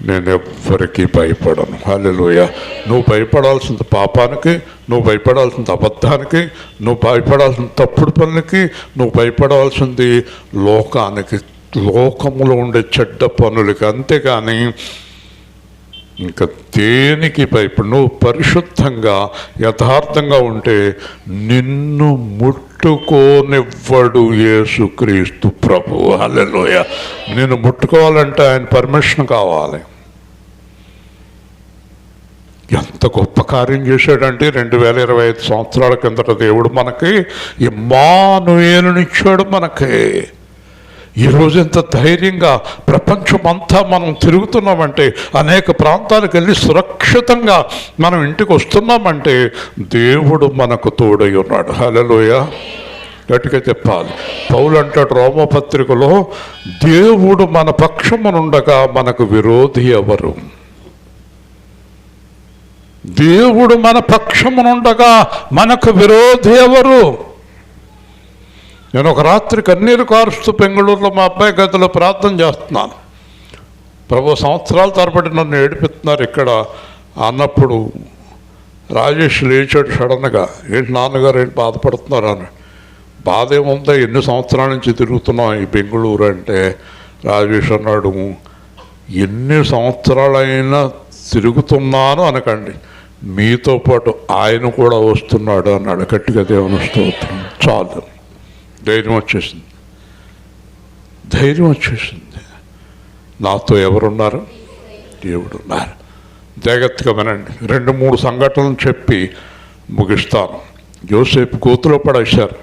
నేను ఎవ్వరికీ భయపడను. హల్లెలూయా. నువ్వు భయపడాల్సిన పాపానికి, నువ్వు భయపడాల్సిన అబద్ధానికి, నువ్వు భయపడాల్సిన తప్పుడు పనులకి, నువ్వు భయపడాల్సింది లోకానికి, లోకములో ఉండే చెడ్డ పనులకి. అంతేగాని ఇంకా దేనికి భయపడు. నువ్వు పరిశుద్ధంగా యథార్థంగా ఉంటే నిన్ను ముట్టుకోనివ్వడు యేసుక్రీస్తు ప్రభువు. హల్లెలూయా. నిన్ను ముట్టుకోవాలంటే ఆయన పర్మిషన్ కావాలి. ఎంత గొప్ప కార్యం చేశాడంటే 2025 సంవత్సరాల కిందట దేవుడు మనకి ఇమ్మానుయేలునిచ్చాడు. మనకి ఈరోజు ఎంత ధైర్యంగా ప్రపంచమంతా మనం తిరుగుతున్నామంటే, అనేక ప్రాంతాలకు వెళ్ళి సురక్షితంగా మనం ఇంటికి వస్తున్నామంటే దేవుడు మనకు తోడై ఉన్నాడు. హల్లెలూయా. గట్టిగా చెప్పాలి. పౌలు అంటాడు రోమపత్రికలో, దేవుడు మన పక్షమునుండగా మనకు విరోధి ఎవరు? దేవుడు మన పక్షమునుండగా మనకు విరోధి ఎవరు? నేను ఒక రాత్రి కన్నీరు కారుస్తూ బెంగళూరులో మా అబ్బాయి గదిలో ప్రార్థన చేస్తున్నాను. ప్రభు సంవత్సరాల తరబడి నన్ను ఏడిపిస్తున్నారు ఇక్కడ అన్నప్పుడు రాజేష్ లేచాడు సడన్గా. ఏంటి నాన్నగారు, ఏంటి బాధపడుతున్నారు అని. బాధ ఏముందా, ఎన్ని సంవత్సరాల నుంచి తిరుగుతున్నాం ఈ బెంగళూరు అంటే. రాజేష్ అన్నాడు, ఎన్ని సంవత్సరాలైనా తిరుగుతున్నాను అనకండి, మీతో పాటు ఆయన కూడా వస్తున్నాడు అన్నాడు. గట్టిగా దేవుని స్తోత్రం. చాలు, ధైర్యం వచ్చేసింది, ధైర్యం వచ్చేసింది. నాతో ఎవరున్నారు? దేవుడు ఉన్నారు. జాగ్రత్తగా వినండి. 2-3 సంఘటనలు చెప్పి ముగిస్తాను. యోసేపు గోతులో పడేశారు,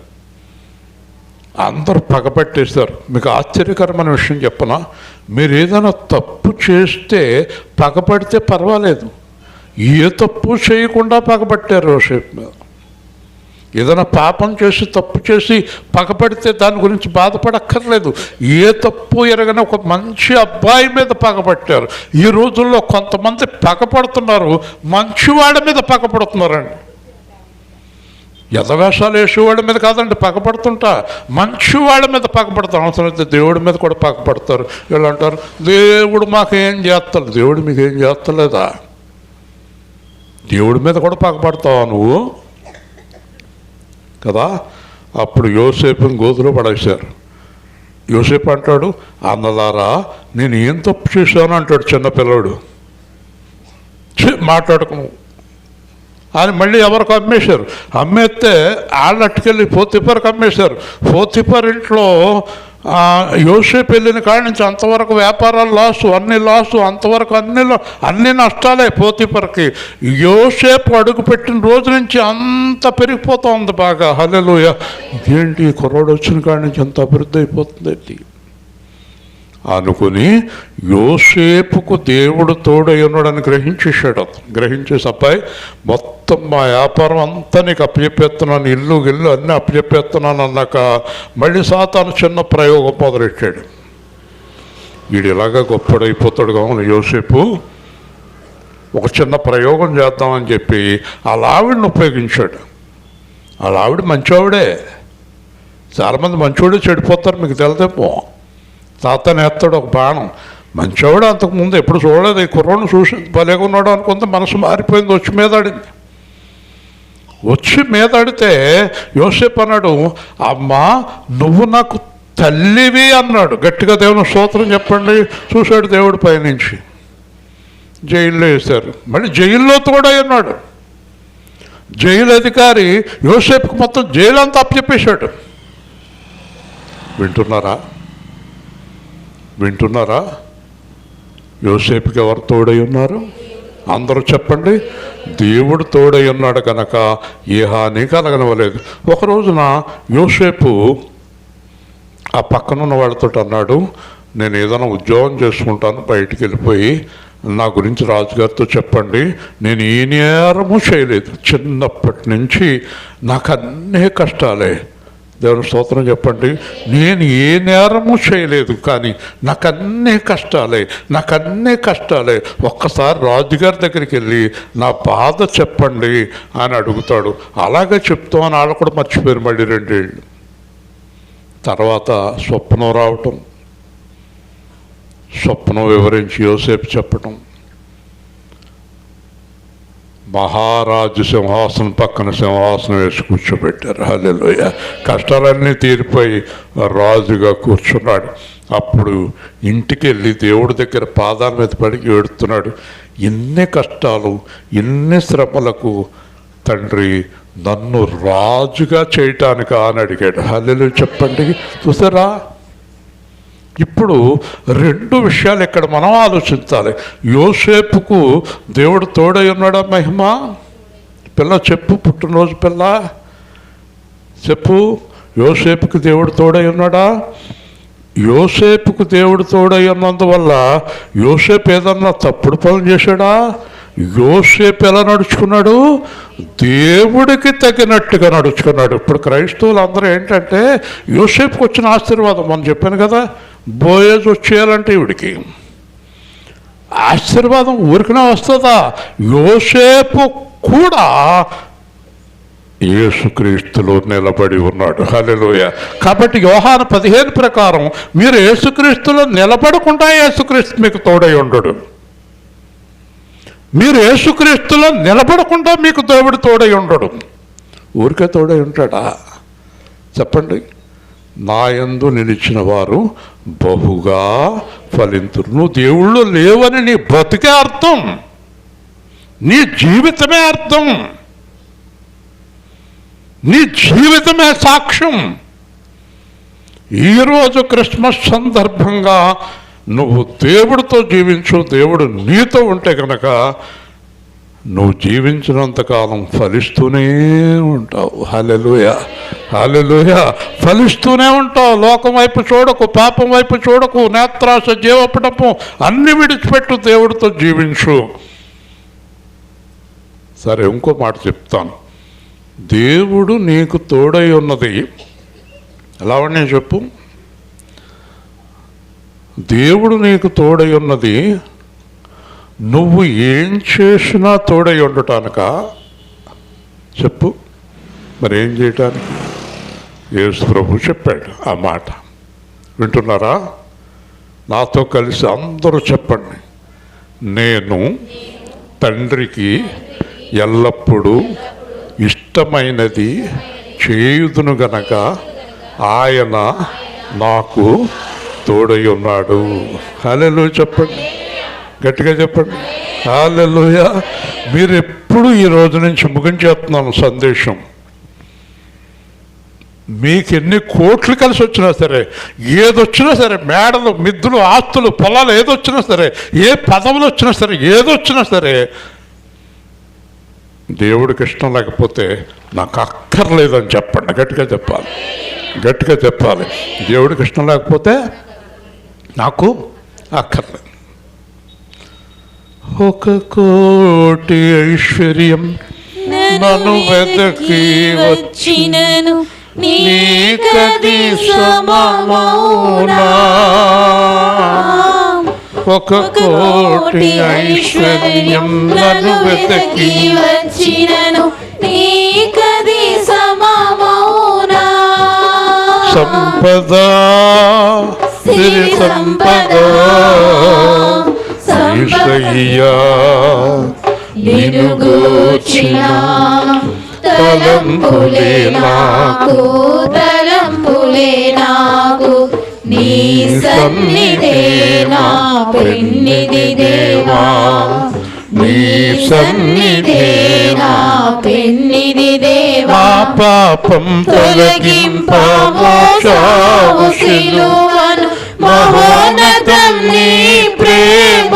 అందరూ పగపట్టేశారు. మీకు ఆశ్చర్యకరమైన విషయం చెప్పనా? మీరు ఏదైనా తప్పు చేస్తే పగపడితే పర్వాలేదు, ఏ తప్పు చేయకుండా పగపట్టారు యోసేపు మీద. ఏదైనా పాపం చేసి తప్పు చేసి పగపడితే దాని గురించి బాధపడక్కర్లేదు. ఏ తప్పు ఎరగని ఒక మంచి అబ్బాయి మీద పగపట్టారు. ఈ రోజుల్లో కొంతమంది పగపడుతున్నారు, మంచివాడి మీద పగపడుతున్నారండి. యథవేషాలు వేసేవాడి మీద కాదండి పగపడుతుంటా, మంచివాడి మీద పగపడతారు. అవసరం అయితే దేవుడి మీద కూడా పగపడతారు. వీళ్ళు అంటారు, దేవుడు మాకేం చేస్తాడు. దేవుడు మీకేం చేస్తలేదా? దేవుడి మీద కూడా పగపడతావా నువ్వు కదా? అప్పుడు యోసేపుని గోతులో పడేశారు. యోసేపు అంటాడు, అన్నలారా నేను ఏం తప్పు చేశాను అంటాడు చిన్నపిల్లడు. మాట్లాడుకును అని మళ్ళీ ఎవరికి అమ్మేశారు. అమ్మేస్తే వాళ్ళు అట్టుకెళ్ళి పోతిఫర్కి అమ్మేశారు. పోతిఫర్ ఇంట్లో యోసేపు వెళ్ళిన కాడి నుంచి అంతవరకు వ్యాపారాలు లాసు, అన్ని లాసు, అంతవరకు అన్ని నష్టాలే పోతిఫర్కి. యోసేపు అడుగు పెట్టిన రోజు నుంచి అంత పెరిగిపోతూ ఉంది బాగా. హల్లెలూయా. ఇదేంటి కుర్రోడు వచ్చిన కాడి నుంచి అంత అభివృద్ధి అయిపోతుంది అనుకుని యోసేపుకు దేవుడు తోడై ఉన్నాడని గ్రహించేశాడు. గ్రహించేసి, అబ్బాయి మొత్తం మా వ్యాపారం అంతా నీకు అప్పచెప్పేస్తున్నాను, ఇల్లు గిల్లు అన్నీ అప్పచెప్పేస్తున్నాను అన్నాక మళ్ళీ సాతాను చిన్న ప్రయోగం మొదలెట్టాడు. వీడు ఇలాగా గొప్పడైపోతాడు కావున యోసేపు ఒక చిన్న ప్రయోగం చేద్దామని చెప్పి వాళ్ళ ఆవిడని ఉపయోగించాడు. వాళ్ళ ఆవిడ మంచివాడే. చాలామంది మంచివాడే చెడిపోతారు, మీకు తెలిదేమో. తాతని ఎత్తాడు ఒక బాణం. మంచివాడు అంతకుముందు ఎప్పుడు చూడలేదు. ఈ కుర్రోడిని చూసి భలేగా ఉన్నాడు అనుకుంటే మనసు మారిపోయింది. వచ్చి మీదాడింది. వచ్చి మీదాడితే యోసేపు అన్నాడు, అమ్మా నువ్వు నాకు తల్లివి అన్నాడు. గట్టిగా దేవుని స్తోత్రం చెప్పండి. చూశాడు దేవుడి పైనుంచి. జైల్లో వేశారు. మళ్ళీ జైల్లో తోడై ఉన్నాడు. జైలు అధికారి యోసేపుకి మొత్తం జైలు అంతా అప్పచెప్పేశాడు. వింటున్నారా? యోసేపుకి ఎవరు తోడై ఉన్నారు? అందరూ చెప్పండి, దేవుడు తోడై ఉన్నాడు కనుక ఏ హాని కలగనవలేదు. ఒక రోజున యోసేపు ఆ పక్కనున్న వాళ్ళతో అన్నాడు, నేను ఏదైనా ఉద్యోగం చేసుకుంటాను, బయటికి వెళ్ళిపోయి నా గురించి రాజుగారితో చెప్పండి, నేను ఏ నేరము చేయలేదు, చిన్నప్పటి నుంచి నాకు అన్నీ కష్టాలే. దేవుని స్తోత్రం చెప్పండి. నేను ఏ నేరము చేయలేదు, కానీ నాకు అన్నీ కష్టాలే, నాకు అన్నీ కష్టాలే. ఒక్కసారి రాజుగారి దగ్గరికి వెళ్ళి నా బాధ చెప్పండి అని అడుగుతాడు. అలాగే చెప్తామని వాళ్ళు కూడా మర్చిపోయారు. మళ్ళీ 2 ఏళ్ళు తర్వాత స్వప్నం రావటం, స్వప్నం వివరించి యోసేపు చెప్పటం, మహారాజు సింహాసనం పక్కన సింహాసనం వేసి కూర్చోబెట్టారు. హల్లెలూయా. కష్టాలన్నీ తీరిపోయి రాజుగా కూర్చున్నాడు. అప్పుడు ఇంటికి వెళ్ళి దేవుడి దగ్గర పాదాల మీద పడి ఏడుతున్నాడు. ఎన్ని కష్టాలు, ఎన్ని శ్రమలకు తండ్రి నన్ను రాజుగా చేయటానికా అని అడిగాడు. హల్లెలూయా చెప్పండి. చూసారా, ఇప్పుడు 2 విషయాలు ఇక్కడ మనం ఆలోచించాలి. యోసేపుకు దేవుడు తోడై ఉన్నాడా? మహిమ పిల్ల చెప్పు, పుట్టినరోజు పిల్ల చెప్పు, యోసేపుకు దేవుడు తోడై ఉన్నాడా? యోసేపుకు దేవుడు తోడై ఉన్నందువల్ల యోసేపు ఏదన్నా తప్పుడు పనులు చేశాడా? యోసేపు ఎలా నడుచుకున్నాడు? దేవుడికి తగినట్టుగా నడుచుకున్నాడు. ఇప్పుడు క్రైస్తవులు అందరూ ఏంటంటే యోసేపుకి వచ్చిన ఆశీర్వాదం మనం చెప్పాను కదా, బోయేజ్ వచ్చేయాలంటే ఇవిడికి ఆశీర్వాదం ఊరికనే వస్తుందా? యోసేపు కూడా యేసుక్రీస్తులో నిలబడి ఉన్నాడు. హల్లెలూయా. కాబట్టి యోహాను 15 ప్రకారం మీరు యేసుక్రీస్తులో నిలబడకుండా యేసుక్రీస్తు మీకు తోడై ఉండడు. మీరు యేసుక్రీస్తులో నిలబడకుండా మీకు దేవుడు తోడై ఉండడు. ఊరికే తోడై ఉంటాడా? చెప్పండి. నా యందు నిలిచిన వారు బహుగా ఫలింతురు. నువ్వు దేవుళ్ళు లేవని నీ బతికే అర్థం, నీ జీవితమే అర్థం, నీ జీవితమే సాక్ష్యం. ఈరోజు క్రిస్మస్ సందర్భంగా నువ్వు దేవుడితో జీవించు, దేవుడు నీతో ఉంటే కనుక నువ్వు జీవించినంతకాలం ఫలిస్తూనే ఉంటావు. హల్లెలూయా, హల్లెలూయా. ఫలిస్తూనే ఉంటావు. లోకం వైపు చూడకు, పాపం వైపు చూడకు, నేత్రాశ, జీవపటము అన్ని విడిచిపెట్టు, దేవుడితో జీవించు. సరే, ఇంకో మాట చెప్తాను. దేవుడు నీకు తోడై ఉన్నది ఎలా నేను చెప్పు. దేవుడు నీకు తోడై ఉన్నది నువ్వు ఏం చేసినా తోడై ఉండటానిక చెప్పు. మరి ఏం చేయటానికి? యేసు ప్రభు చెప్పాడు ఆ మాట. వింటున్నారా? నాతో కలిసి అందరూ చెప్పండి. నేను తండ్రికి ఎల్లప్పుడూ ఇష్టమైనది చేయుదును గనక ఆయన నాకు తోడై ఉన్నాడు. హల్లెలూయా చెప్పండి, గట్టిగా చెప్పండి. హల్లెలూయా. మీరు ఎప్పుడు ఈ రోజు నుంచి ముగించేస్తున్నాను సందేశం. మీకు ఎన్ని కోట్లు కలిసి వచ్చినా సరే, ఏదొచ్చినా సరే, మేడలు, మిద్దులు, ఆస్తులు, పొలాలు ఏదొచ్చినా సరే, ఏ పదవులు వచ్చినా సరే, ఏదొచ్చినా సరే, దేవుడికి ఇష్టం లేకపోతే నాకు అక్కర్లేదని చెప్పండి. గట్టిగా చెప్పాలి, గట్టిగా చెప్పాలి. దేవుడికి ఇష్టం లేకపోతే నాకు అక్కర్లేదు. 1,000,000 ఐశ్వర్యం నన్ను వెతకి వచ్చినను నీకది సమమౌనా. 1,000,000 ఐశ్వర్యం నన్ను వెతకి వచ్చినను నీకది సమమౌనా. సంపద, సిరి సంపద, యేసయ్యా నిన్ను గూర్చిన తలంపులే నాకు, తలంపులే నాకు, నీ సన్నిధే నా పెన్నిధి దేవా, నీ సన్నిధే నా పెన్నిధి దేవా. పాపం తొలగింపమోక్షావు సిలువను, మహోన్నతం నీ ప్రేమ.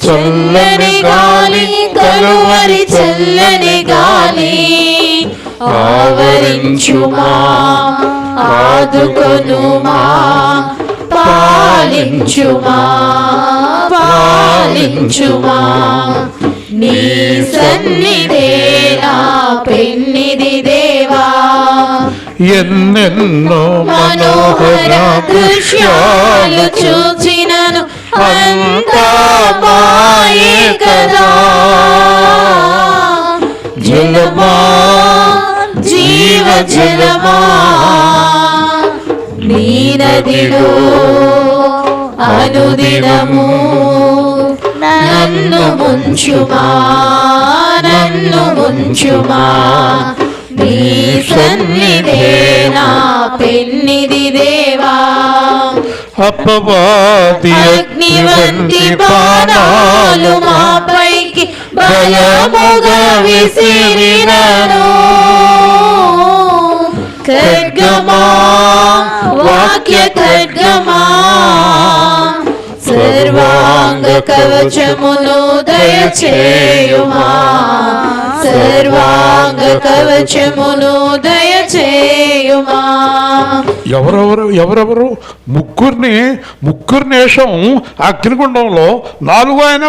చల్లని గాలి, కలువరి చల్లని గాలి ఆవరించుమా, ఆదుకొనుమా. పాలించుమా పాలించుమా నీ సన్నిధే నా పెన్నిది దేవా ఎన్నెన్నో మనోహర దృశ్యాలు చూచినను అంతా మాయే కదా జలమా జీవ జలమా నీ నదిలో అనుదినము నన్ను ముంచుమా నన్ను ముంచుమా నీ సన్నిధే నా పెన్నిది దేవా అపవాది అగ్ని వంటి బాణాలు మాపైకి బలముగా విసిరినను ఖడ్గమా వాక్య ఖడ్గమా సర్వాంగ కవచమును దయచేయుమా సర్వాంగ కవచమును దయచేయుమా ఎవరెవరు ముగ్గురిని వేషం అగ్నిగుండంలో నాలుగో ఆయన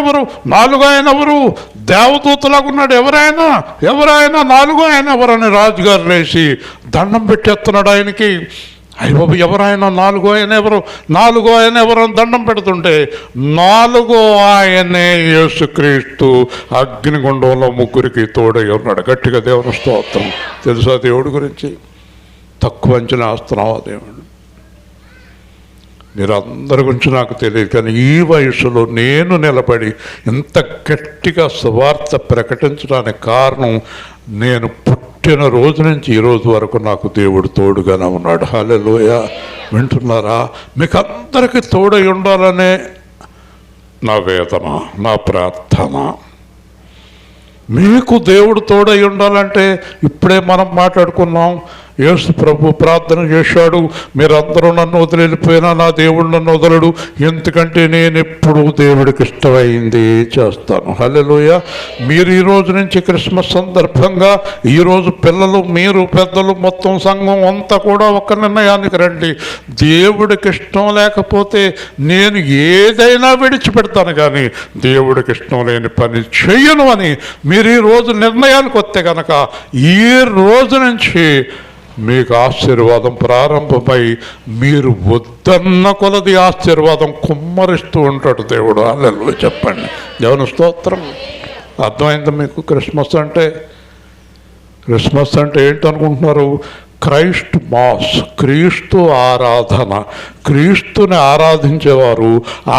ఎవరు దేవదూతలాగా ఉన్నాడు. ఎవరైనా నాలుగో ఆయన ఎవరని రాజుగారు లేచి దండం పెట్టేస్తున్నాడు ఆయనకి. అయ్య బాబు ఎవరైనా నాలుగో ఆయన ఎవరు అని దండం పెడుతుంటే నాలుగో ఆయనే యేసుక్రీస్తు అగ్నిగుండంలో ముగ్గురికి తోడై ఉన్నాడు. గట్టిగా దేవుని స్తోత్రం. తెలుసా దేవుడి గురించి? తక్కువ అంచనా వేస్తున్నావా దేవుడు? మీరందరి గురించి నాకు తెలియదు, కానీ ఈ వయసులో నేను నిలబడి ఇంత గట్టిగా సువార్త ప్రకటించడానికి కారణం నేను పుట్టిన రోజు నుంచి ఈ రోజు వరకు నాకు దేవుడు తోడుగానే ఉన్నాడు. హల్లెలూయా. వింటున్నారా? మీకు అందరికీ తోడై ఉండాలనే నా వేదన, నా ప్రార్థన. మీకు దేవుడు తోడై ఉండాలంటే ఇప్పుడే మనం మాట్లాడుకున్నాం. యేసు ప్రభు ప్రార్థన చేశాడు, మీరందరూ నన్ను వదిలిపోయినా నా దేవుడు నన్ను వదలడు, ఎందుకంటే నేను ఎప్పుడు దేవుడికి ఇష్టమైంది చేస్తాను. హల్లెలూయా. మీరు ఈ రోజు నుంచి క్రిస్మస్ సందర్భంగా ఈరోజు పిల్లలు, మీరు పెద్దలు, మొత్తం సంఘం అంతా కూడా ఒక నిర్ణయానికి రండి. దేవుడికి ఇష్టం లేకపోతే నేను ఏదైనా విడిచిపెడతాను, కానీ దేవుడికి ఇష్టం లేని పని చెయ్యను అని మీరు ఈ రోజు నిర్ణయానికి వస్తే కనుక ఈ రోజు నుంచి మీకు ఆశీర్వాదం ప్రారంభమై మీరు వద్దన్న కొలది ఆశీర్వాదం కుమ్మరిస్తూ ఉంటాడు దేవుడు. హల్లెలూయా. చెప్పండి. దేవుని స్తోత్రం. అర్థమైందా మీకు? క్రిస్మస్ అంటే ఏంటనుకుంటున్నారు? క్రైస్ట్ మాస్, క్రీస్తు ఆరాధన. క్రీస్తుని ఆరాధించేవారు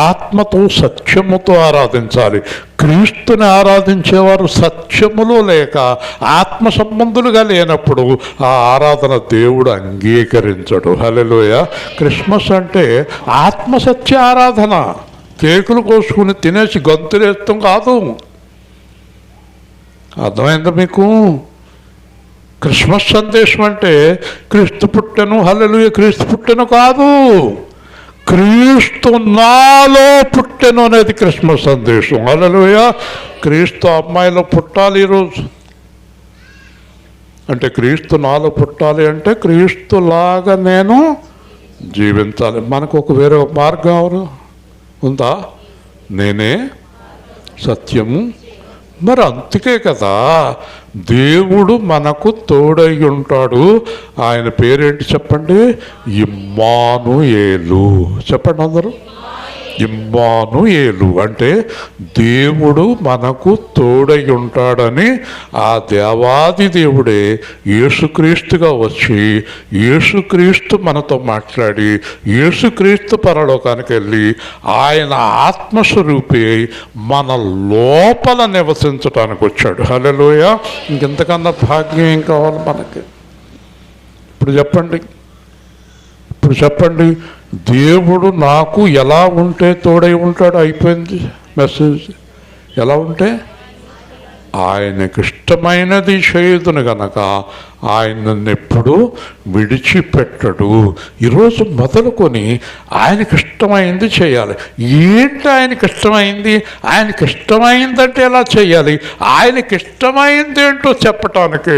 ఆత్మతో సత్యముతో ఆరాధించాలి. క్రీస్తుని ఆరాధించేవారు సత్యములో లేక ఆత్మ సంబంధులుగా లేనప్పుడు ఆ ఆరాధన దేవుడు అంగీకరించడు. హల్లెలూయా. క్రిస్మస్ అంటే ఆత్మసత్య ఆరాధన. కేకులు కోసుకుని తినేసి గంతులేస్తాం కాదు. అర్థమైందా మీకు? క్రిస్మస్ సందేశం అంటే క్రీస్తు పుట్టెను, హల్లెలూయా, క్రీస్తు పుట్టెను కాదు, క్రీస్తు నాలో పుట్టెను అనేది క్రిస్మస్ సందేశం. హల్లెలూయా. క్రీస్తు అమ్మాయిలో పుట్టాలి ఈరోజు అంటే, క్రీస్తు నాలో పుట్టాలి అంటే క్రీస్తులాగా నేను జీవించాలి. మనకు ఒక వేరే మార్గం ఉందా? నేనే సత్యము. మరి అందుకే కదా దేవుడు మనకు తోడై ఉంటాడు. ఆయన పేరేంటి చెప్పండి? ఇమ్మానుయేలు. చెప్పండి అందరూ. ఇమ్మానుయేలు అంటే దేవుడు మనకు తోడై ఉంటాడని ఆ దేవాది దేవుడే యేసుక్రీస్తుగా వచ్చి యేసుక్రీస్తు మనతో మాట్లాడి యేసుక్రీస్తు పరలోకానికి వెళ్ళి ఆయన ఆత్మస్వరూపి మన లోపల నివసించడానికి వచ్చాడు. హల్లెలూయా. ఇంకెంతకన్నా భాగ్యం ఏం కావాలి మనకి? ఇప్పుడు చెప్పండి, దేవుడు నాకు ఎలా ఉంటే తోడై ఉంటాడు? అయిపోయింది మెసేజ్. ఎలా ఉంటే ఆయనకి ఇష్టమైనది చేయుదును గనక ఆయన నన్ను ఎప్పుడూ విడిచిపెట్టడు. ఈరోజు మొదలుకొని ఆయనకి ఇష్టమైంది చేయాలి. ఏంటి ఆయనకి ఇష్టమైంది? ఆయనకి ఇష్టమైందంటే ఎలా చేయాలి? ఆయనకి ఇష్టమైంది ఏంటో చెప్పటానికి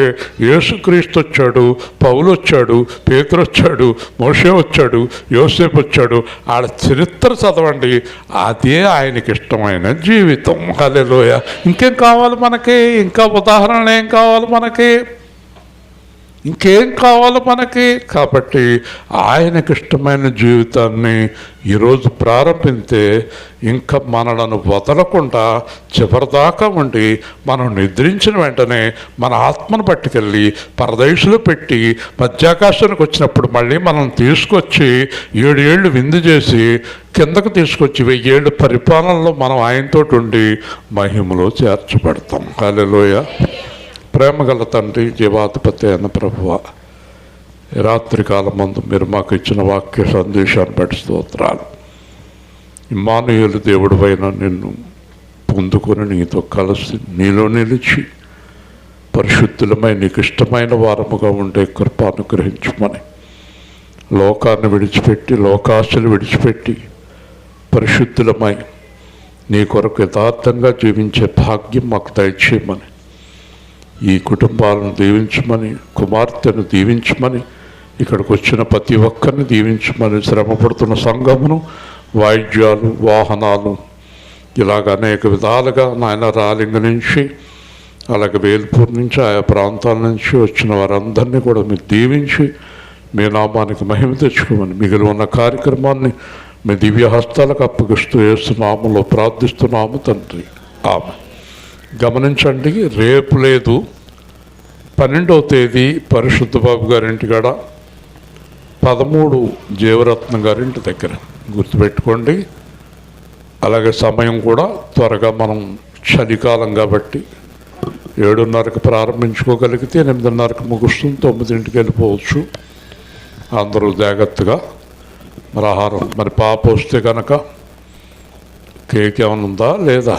యేసుక్రీస్తు వచ్చాడు, పౌలు వచ్చాడు, పేతురు వచ్చాడు, మోషే వచ్చాడు, యోసేపు వచ్చాడు. వాళ్ళ చరిత్ర చదవండి. అదే ఆయనకి ఇష్టమైన జీవితం. హల్లెలూయా. ఇంకేం కావాలి మనకి? ఇంకా ఉదాహరణలు ఏం కావాలి మనకి? ఇంకేం కావాలి మనకి? కాబట్టి ఆయనకి ఇష్టమైన జీవితాన్ని ఈరోజు ప్రారంభిస్తే ఇంకా మనలను వదలకుండా చివరిదాకా ఉండి మనం నిద్రించిన వెంటనే మన ఆత్మను పట్టుకెళ్ళి పరదేశంలో పెట్టి మధ్యాకాశానికి వచ్చినప్పుడు మళ్ళీ మనం తీసుకొచ్చి 7 ఏళ్ళు విందు చేసి కిందకు తీసుకొచ్చి 1000 ఏళ్ళు పరిపాలనలో మనం ఆయనతో ఉండి మహిమలో చేర్చబడతాం. హల్లెలూయా. ప్రేమగల తండ్రి, జీవాధిపతి అయిన ప్రభువా, రాత్రి కాలం ముందు మీరు మాకు ఇచ్చిన వాక్య సందేశాన్ని బట్టి స్తోత్రాలు. ఇమ్మానుయేలు దేవుడు అయిన నిన్ను పొందుకొని నీతో కలిసి నీలో నిలిచి పరిశుద్ధులమై నీకు ఇష్టమైన వారముగా ఉండే కృప అనుగ్రహించమని, లోకాన్ని విడిచిపెట్టి లోకాశలు విడిచిపెట్టి పరిశుద్ధులమై నీ కొరకు యథార్థంగా జీవించే భాగ్యం మాకు దయచేయమని, ఈ కుటుంబాలను దీవించమని, కుమార్తెను దీవించమని, ఇక్కడికి వచ్చిన ప్రతి ఒక్కరిని దీవించమని, శ్రమపడుతున్న సంఘమును, వాయిద్యాలు, వాహనాలు, ఇలాగ అనేక విధాలుగా నాయన రాలింగ నుంచి అలాగే వేల్పూర్ నుంచి ఆయా ప్రాంతాల నుంచి వచ్చిన వారందరినీ కూడా మీరు దీవించి మీ నామానికి మహిమ తెచ్చుకోమని, మిగిలి ఉన్న కార్యక్రమాన్ని మీ దివ్య హస్తాలకు అప్పగిస్తూ యేసునామములో ప్రార్థిస్తున్నాము తండ్రి. ఆమె. గమనించండి, రేపు లేదు, 12వ తేదీ పరిశుద్ధ బాబు గారింటికాడ, 13 జీవరత్నం గారింటి దగ్గర. గుర్తుపెట్టుకోండి. అలాగే సమయం కూడా త్వరగా మనం చలికాలం కాబట్టి 7:30కి ప్రారంభించుకోగలిగితే 8:30కి ముగుస్తుంది, 9ంటికి వెళ్ళిపోవచ్చు. అందరూ జాగ్రత్తగా మరి ఆహారం, మరి పాప వస్తే కనుక కేక్ ఏమైనా ఉందా లేదా?